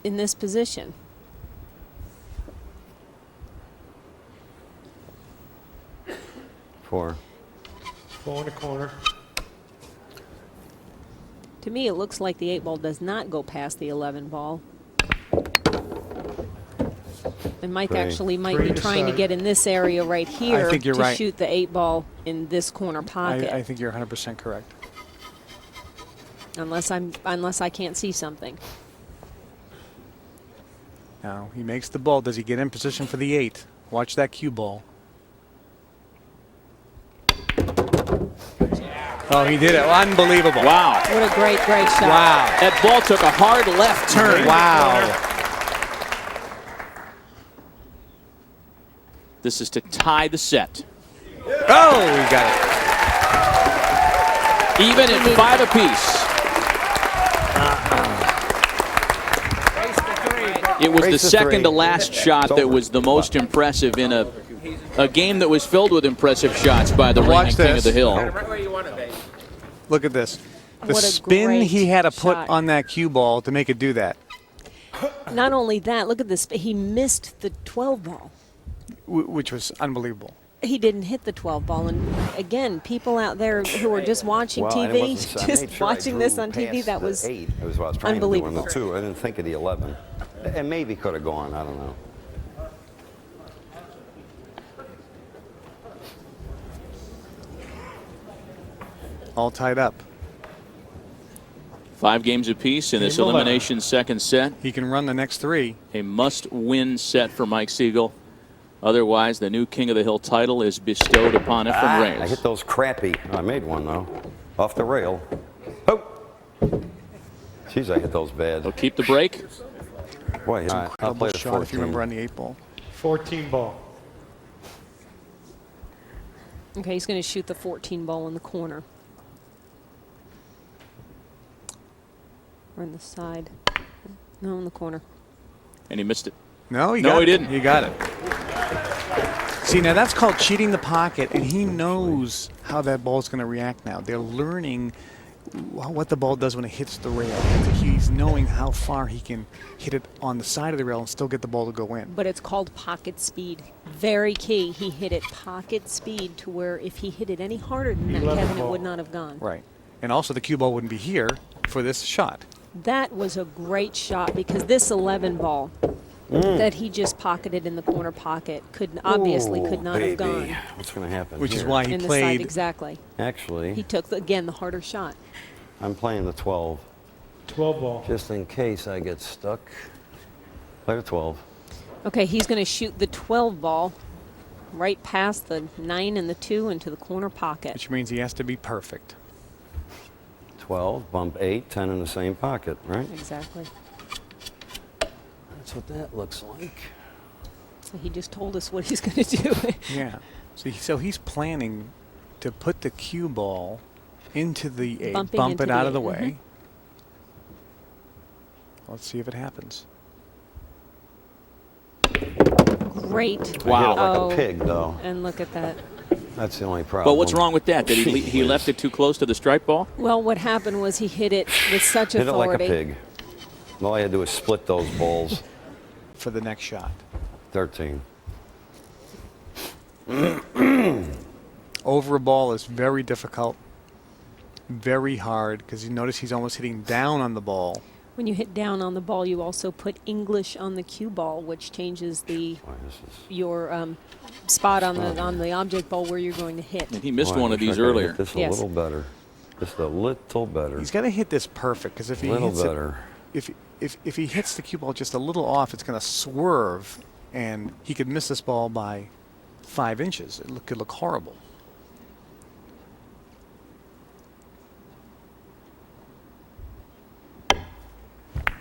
in this position. four. 4 in the corner. To me, it looks like the 8 ball does not go past the 11 ball. And Mike Three. actually might Three be to trying to side. get in this area right here think you're to right. shoot the 8 ball in this corner pocket. I think you're 100% correct. unless I can't see something. Now he makes the ball. Does he get in position for the 8? Watch that cue ball. Oh, he did it. Unbelievable. Wow. What a great shot. Wow. That ball took a hard left turn. Wow. This is to tie the set. Oh, he got it. Even at 5 apiece. It was the Race to second three. to last shot that was the most impressive in a game that was filled with impressive shots by the reigning Watch king of this. the hill. Look at this. The What a spin great he had to put shot. on that cue ball to make it do that, Not only that, look at this. He missed the 12 ball. which was unbelievable. He didn't hit the 12 ball. And again, people out there who are just watching Well, and it TV, wasn't- I just made sure I watching this drew on TV, past that the was 8. It was what I was trying unbelievable. to do on the 2. I didn't think of the 11. And maybe could have gone. I don't know. All tied up. 5 games apiece in this Game 11. elimination second set. He can run the next 3. A must-win set for Mike Siegel. Otherwise, the new King of the Hill title is bestowed upon EFREN Reyes. I hit those crappy. I made one, though. Off the rail. Oh! Jeez, I hit those bad. They'll keep the break. Boy, I'll Incredible play the shot if you 14. remember on the 8 ball. 14 ball. okay. He's going to shoot the 14 ball in the corner or in the side. No, in the corner. And he missed it. No, he No, got he it. didn't. He got it. See, now that's called cheating the pocket, and he knows how that ball's going to react now. They're learning what the ball does when it hits the rail. He's knowing how far he can hit it on the side of the rail and still get the ball to go in. But it's called pocket speed. Very key. He hit it pocket speed to where if he hit it any harder than that, Kevin, it would not have gone. Right. And also the cue ball wouldn't be here for this shot. That was a great shot because this 11 ball that he just pocketed in the corner pocket obviously could not have gone. What's going to happen Which here? is why he In the side, played. exactly. Actually, He took, again, the harder shot. I'm playing the 12. 12 ball. Just in case I get stuck. Play the 12. Okay, he's going to shoot the 12 ball right past the 9 and the 2 into the corner pocket. Which means he has to be perfect. 12, bump 8, 10 in the same pocket, right? Exactly. That's what that looks like. So he just told us what he's going to do. Yeah. So he's planning to put the cue ball into the 8, Bumping bump into it the out of 8, the way. Let's see if it happens. Great. I hit it Wow. like a pig, though. And look at that. That's the only problem. But what's wrong with that? Did he left it too close to the strike ball? Well, what happened was he hit it with such Hit it like a authority. pig. All I had to do was split those balls. For the next shot. 13. Over a ball is very difficult, very hard, because you notice he's almost hitting down on the ball. When you hit down on the ball, you also put English on the cue ball, which changes Boy, this is. your spot on the object ball where you're going to hit. And he missed Boy, I one of wish I these could hit earlier. This a Yes. little better. Just a little better. He's got to hit this perfect, because if he Little hits better. it, if he hits the cue ball just a little off, it's going to swerve, and he could miss this ball by 5 inches. It could look horrible.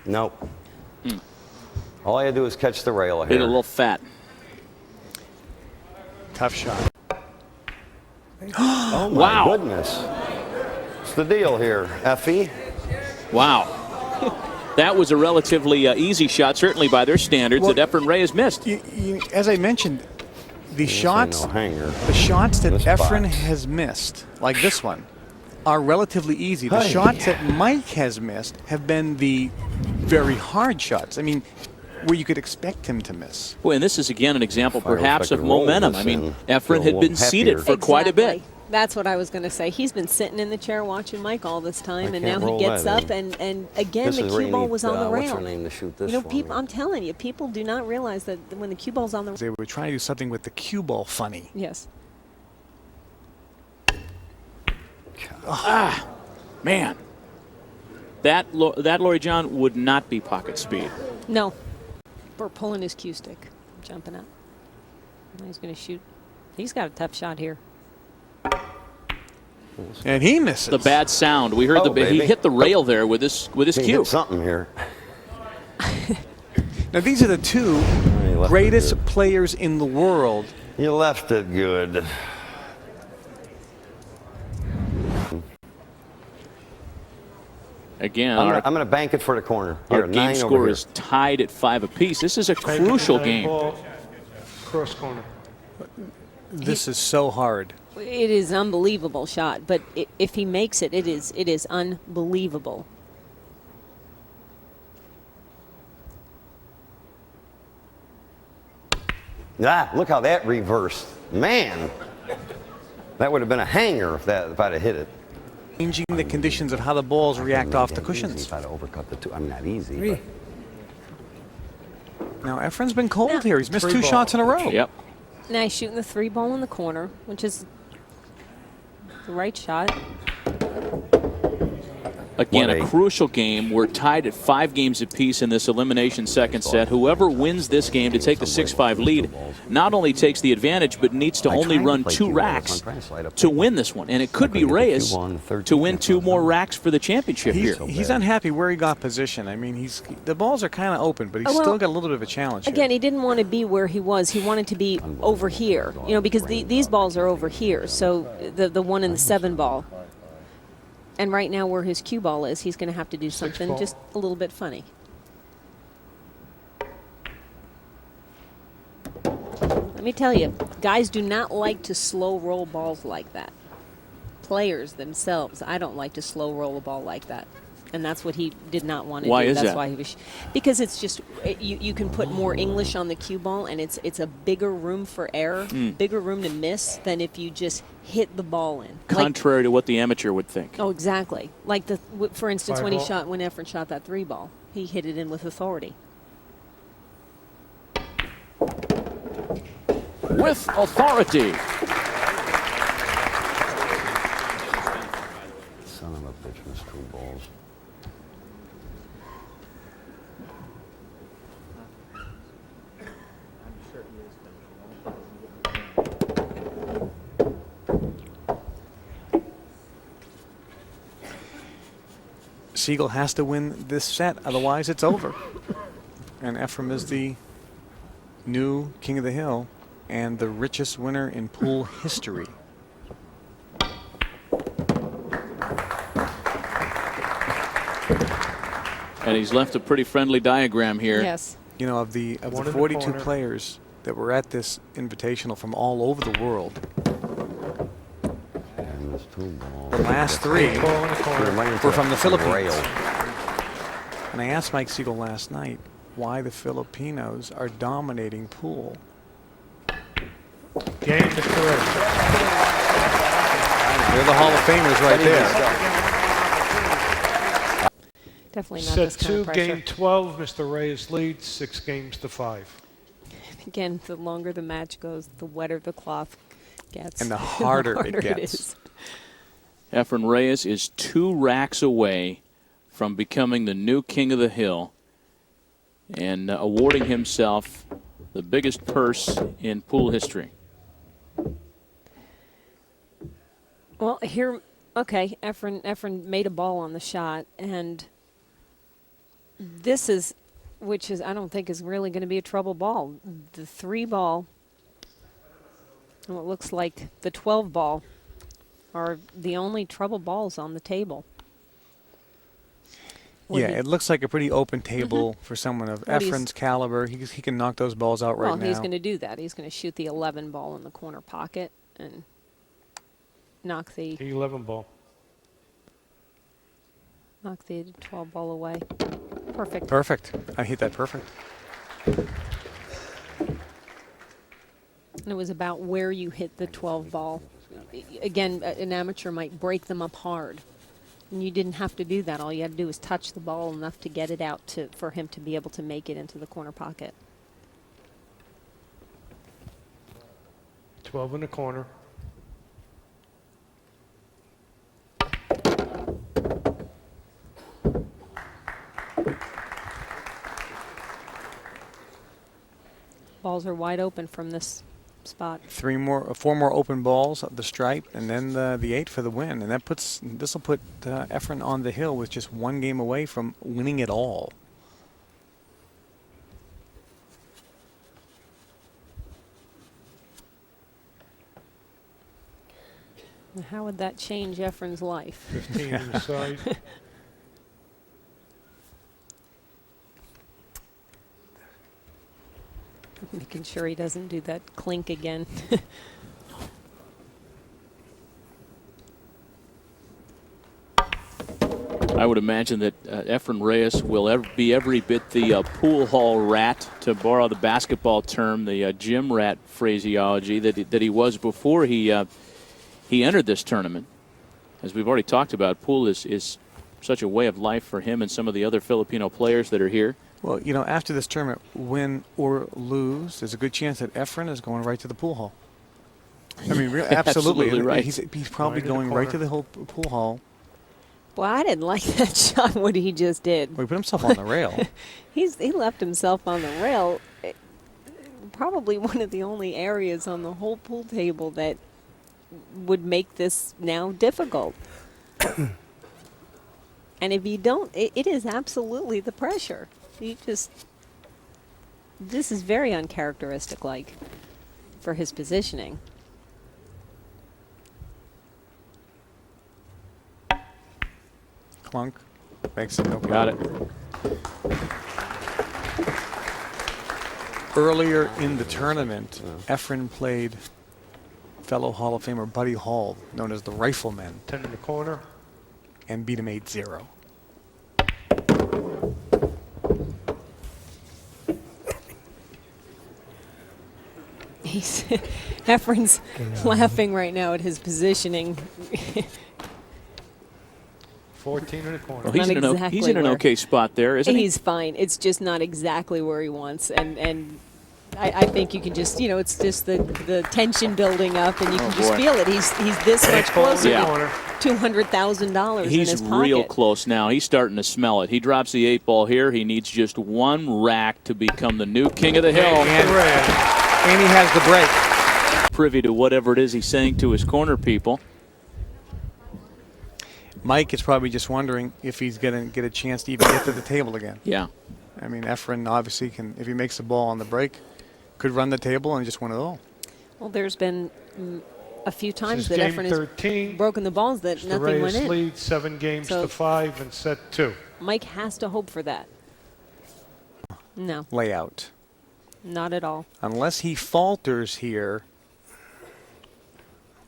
Nope. All I had to do was catch the rail Hit a here. little fat. Tough shot. Oh my Wow. goodness. What's the deal here, Effie? Wow. That was a relatively easy shot, certainly by their standards, Well, that EFREN Reyes missed. As I mentioned, the This ain't shots, no hanger. the shots that This EFREN box. has missed, like this one, are relatively easy. The Hey. shots that Mike has missed have been the very hard shots. I mean, where you could expect him to miss. Boy, and this is again an example, If I wish perhaps, I of could roll momentum. this I mean, in, EFREN feel a had been little seated happier. for quite a bit. Exactly. That's what I was going to say. He's been sitting in the chair watching Mike all this time, and can't now he roll gets that up, in. and again, This the is where cue you ball need, was on the rail. what's her name to shoot this You know, for people, me? I'm telling you, people do not realize that when the cue ball's on the They were trying to do something with the cue ball funny. yes. Man, that Laurie John would not be pocket speed. No. Or pulling his cue stick, jumping up. Now he's going to shoot. He's got a tough shot here. And he misses. The bad sound. We heard Oh, he baby. hit the rail there with his He cue. hit something here. Now, these are the two He left it greatest good. players in the world. You left it good. Again, I'm our going to bank it for the corner. Here, game 9 over score here. is tied at 5 apiece. This is a Bank it, crucial 9 game. ball, cross corner. This is so hard. It is an unbelievable shot, but if he makes it, it is unbelievable. Ah, look how that reversed. Man, that would have been a hanger if I'd have hit it. Changing the conditions of how the balls react off the Easy cushions. if I'd have overcut the two. I mean, not easy. But Now, Efren's been cold Yeah. here. He's missed 3 2 ball. shots in a row. Yep. Now he's shooting the 3 ball in the corner, which is the right shot. Again, a 1-8. crucial game. We're tied at 5 games apiece in this elimination second set. Whoever wins this game to take the 6-5 lead not only takes the advantage, but needs to I only tried to run play 2 cue balls. racks I'm trying to slide up to there. win this one. And it could be couldn't get the cue Reyes ball on the third to win tee. 2 more racks for the championship here. He's unhappy where he got position. I mean, the balls are kind of open, but he's Well, still got a little bit of a challenge Again, here. he didn't want to be where he was. He wanted to be over here, you know, because these balls are over here. So the 1 and the 7 ball. And right now where his cue ball is, he's going to have to do something ball. just a little bit funny. Let me tell you, guys do not like to slow roll balls like that. players themselves, I don't like to slow roll a ball like that. And that's what he did not want to Why do. is That's that? why he was, because it's just you can put more English on the cue ball, and it's a bigger room for error, bigger room to miss than if you just hit the ball in. Contrary to what the amateur would think. Oh, exactly. Like for instance, when Five ball. when Efren shot that 3 ball, he hit it in with authority. With authority. Son of a bitch, missed 2 balls. Siegel has to win this set, otherwise it's over. And Efren is the new King of the Hill and the richest winner in pool history. And he's left a pretty friendly diagram here. Yes. You know, of the One in the 42 corner. players that were at this invitational from all over the world, And missed 2 balls. the last 3 Ball in the corner. were from the Philippines. Rail. And I asked Mike Siegel last night why the Filipinos are dominating pool. Game, Mr. Reyes. They're the Hall of Famers right there. Definitely not Set this kind 2, of pressure. game 12. Mr. Reyes leads 6 games to 5. Again, the longer the match goes, the wetter the cloth gets. And the harder it it gets. is. Efren Reyes is 2 racks away from becoming the new King of the Hill and awarding himself the biggest purse in pool history. Well, here, okay, Efren made a ball on the shot, and this is, which is, I don't think is really going to be a trouble ball. The 3 ball and what looks like the 12 ball are the only trouble balls on the table. What Yeah, he- it looks like a pretty open table for someone of What he's- Efren's caliber. He can knock those balls out right well, now. he's going to do that. He's going to shoot the 11 ball in the corner pocket and knock the 11 ball. 12 ball away. Perfect. Perfect. I hit that perfect. And it was about where you hit the 12 ball. Again, an amateur might break them up hard. And you didn't have to do that. All you had to do was touch the ball enough to get it out for him to be able to make it into the corner pocket. 12 in the corner. Balls are wide open from this spot. 4 more open balls up the stripe, and then the 8 for the win. And this will put Efren on the hill with just 1 game away from winning it all. Now, how would that change Efren's life? 15 inside. Making sure he doesn't do that clink again. I would imagine that Efren Reyes will be every bit the pool hall rat, to borrow the basketball term, the gym rat phraseology that he was before he entered this tournament. As we've already talked about, pool is such a way of life for him and some of the other Filipino players that are here. Well, you know, after this tournament, win or lose, there's a good chance that Efren is going right to the pool hall. I mean, absolutely. Absolutely right. He's probably Right in the going right corner. to the whole pool hall. Well, I didn't like that shot, what he just did. Well, he put himself on the rail. He left himself on the rail. Probably one of the only areas on the whole pool table that would make this now difficult. And if you don't, it is absolutely the pressure. This is very uncharacteristic like for his positioning. Clunk. Makes it no Got it. problem. Earlier in the tournament, Efren played fellow Hall of Famer Buddy Hall, known as the Rifleman, 10 in the corner. and beat him 8-0. Efren's laughing right now at his positioning. 14 in the corner. Well, he's, Not in an, exactly he's in an where- okay spot there, isn't he? He's fine. It's just not exactly where he wants, and I think you can just, it's just the tension building up, and you can just boy. feel it. He's this much closer Yeah. to $200,000 in his He's pocket. real close now. He's starting to smell it. He drops the 8-ball here. He needs just one rack to become the new king of the hill. And he has the break. Privy to whatever it is he's saying to his corner people. Mike is probably just wondering if he's going to get a chance to even get to the table again. Yeah. I mean, Efren obviously can, if he makes the ball on the break, could run the table and just win it all. Well, there's been a few times This that is game Efren has 13. broken the balls that The nothing went Reyes in. lead 7 games So- to 5 in set 2. Mike has to hope for that. No, Layout. not at all. Unless he falters here,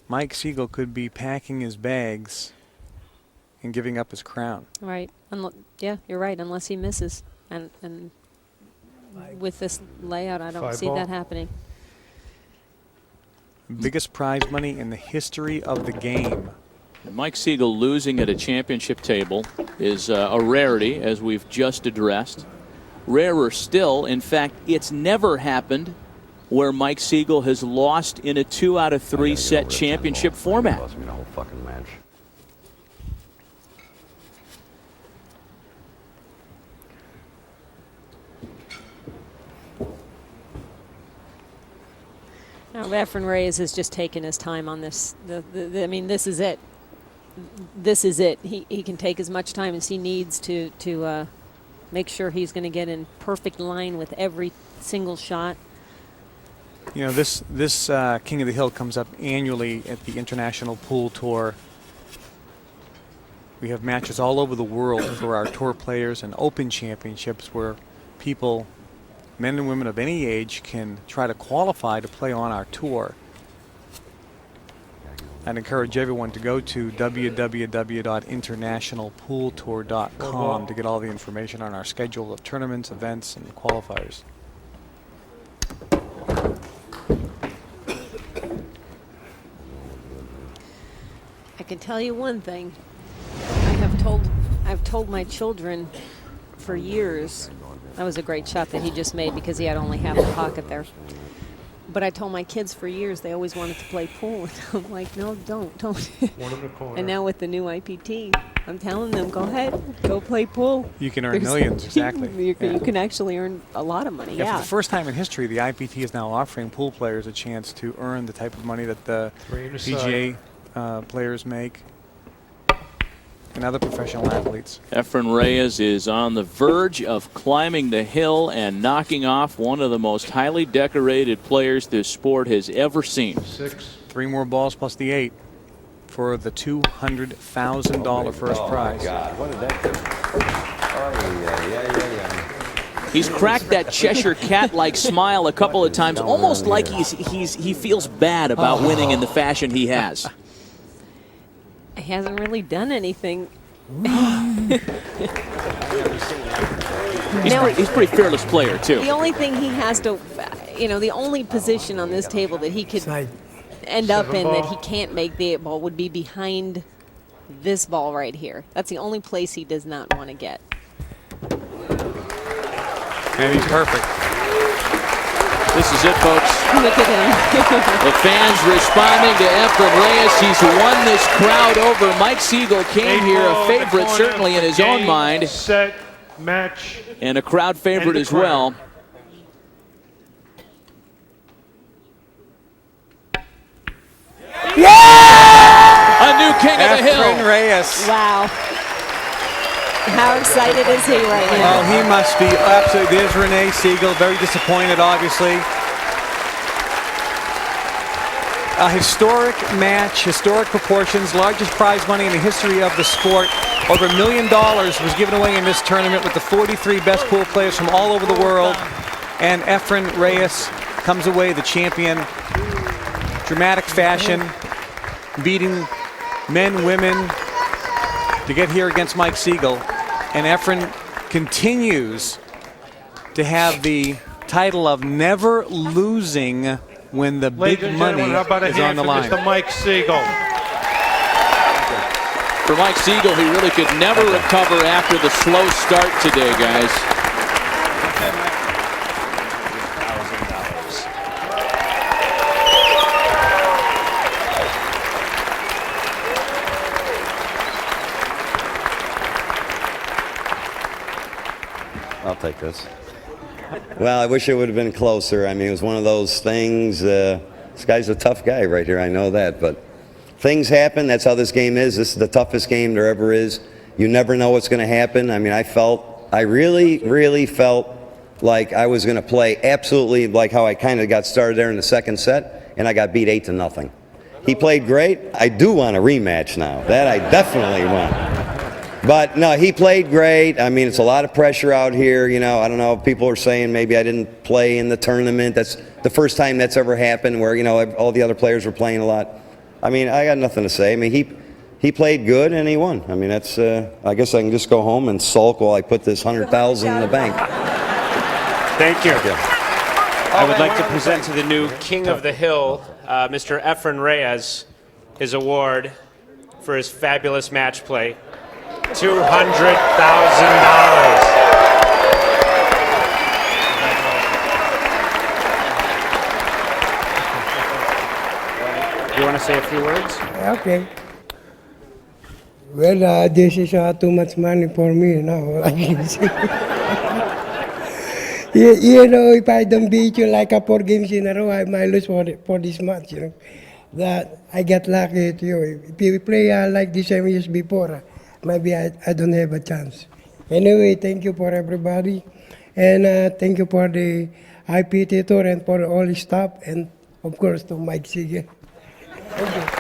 Mike Siegel could be packing his bags and giving up his crown. Right. Yeah, you're right. Unless he misses, and with this layout, I don't 5 see ball. that happening. Biggest prize money in the history of the game. And Mike Siegel losing at a championship table is a rarity, as we've just addressed. Rarer still, in fact, it's never happened where Mike Siegel has lost in a 2 out of 3 set championship format. Lost me the whole fucking match. Now, Efren Reyes has just taken his time on this. I mean, this is it. This is it. He can take as much time as he needs to make sure he's going to get in perfect line with every single shot. You know, this King of the Hill comes up annually at the International Pool Tour. We have matches all over the world for our tour players and open championships where people, men and women of any age, can try to qualify to play on our tour. I'd encourage everyone to go to www.internationalpooltour.com to get all the information on our schedule of tournaments, events, and qualifiers. I can tell you one thing. I've told my children for years. That was a great shot that he just made because he had only half the pocket there. But I told my kids for years they always wanted to play pool. And I'm like, no, don't. 1 in the corner. And now with the new IPT, I'm telling them, go ahead, go play pool. You can earn There's- millions, exactly. You Yeah. can actually earn a lot of money, Yeah, yeah. for the first time in history, the IPT is now offering pool players a chance to earn the type of money that the 3 in the PGA players make and other professional athletes. Efren Reyes is on the verge of climbing the hill and knocking off one of the most highly decorated players this sport has ever seen. 6. 3 more balls plus the 8 for the $200,000 first prize. God, what did that do? Oh, yeah. He's cracked that Cheshire Cat-like smile a couple of times, almost like he feels bad about winning in the fashion he has. He hasn't really done anything. He's a pretty fearless player, too. The only thing he has to, the only position on this table that he could end up in that he can't make the 8 ball would be behind this ball right here. That's the only place he does not want to get. And he's perfect. This is it, folks. Look at him. The fans responding to Efren Reyes. He's won this crowd over. Mike Siegel came here a favorite, certainly in his own mind, Set, match. and a crowd favorite the as well. A new king of the Efren hill. Reyes. Wow. How excited is he right Oh, now? he must be absolutely. There's Renee Siegel, very disappointed, obviously. A historic match, historic proportions, largest prize money in the history of the sport. Over $1 million was given away in this tournament with the 43 best pool players from all over the world. And Efren Reyes comes away the champion. dramatic fashion, beating men, women to get here against Mike Siegel. And EFREN continues to have the title of never losing when the Ladies big and money gentlemen, how about a is on hand the for line. Mr. Mike Siegel? For Mike Siegel, he really could never recover after the slow start today, guys. I'll take this. Well, I wish it would have been closer. I mean, it was one of those things. This guy's a tough guy right here. I know that. But things happen. That's how this game is. This is the toughest game there ever is. You never know what's going to happen. I mean, I really felt like I was going to play absolutely like how I kind of got started there in the second set, and I got beat 8-0. He played great. I do want a rematch now. That I definitely want. But no, he played great. I mean, it's a lot of pressure out here. You know, I don't know. People are saying maybe I didn't play in the tournament. That's the first time that's ever happened where, you know, all the other players were playing a lot. I mean, I got nothing to say. I mean, he played good and he won. I mean, that's. I guess I can just go home and sulk while I put this $100,000 in the bank. Thank you. I would like to present to the new King of the Hill, Mr. EFREN Reyes, his award for his fabulous match play. $200,000. You want to say a few words? Okay. Well, this is too much money for me now. I can see. You know, if I don't beat you like 4 games in a row, I might lose for this match. You know, that I get lucky at you. If you play like the same years before, maybe I don't have a chance. Anyway, thank you for everybody, and thank you for the IPT tour and for all the staff, and of course to Mike Siegel. Thank you.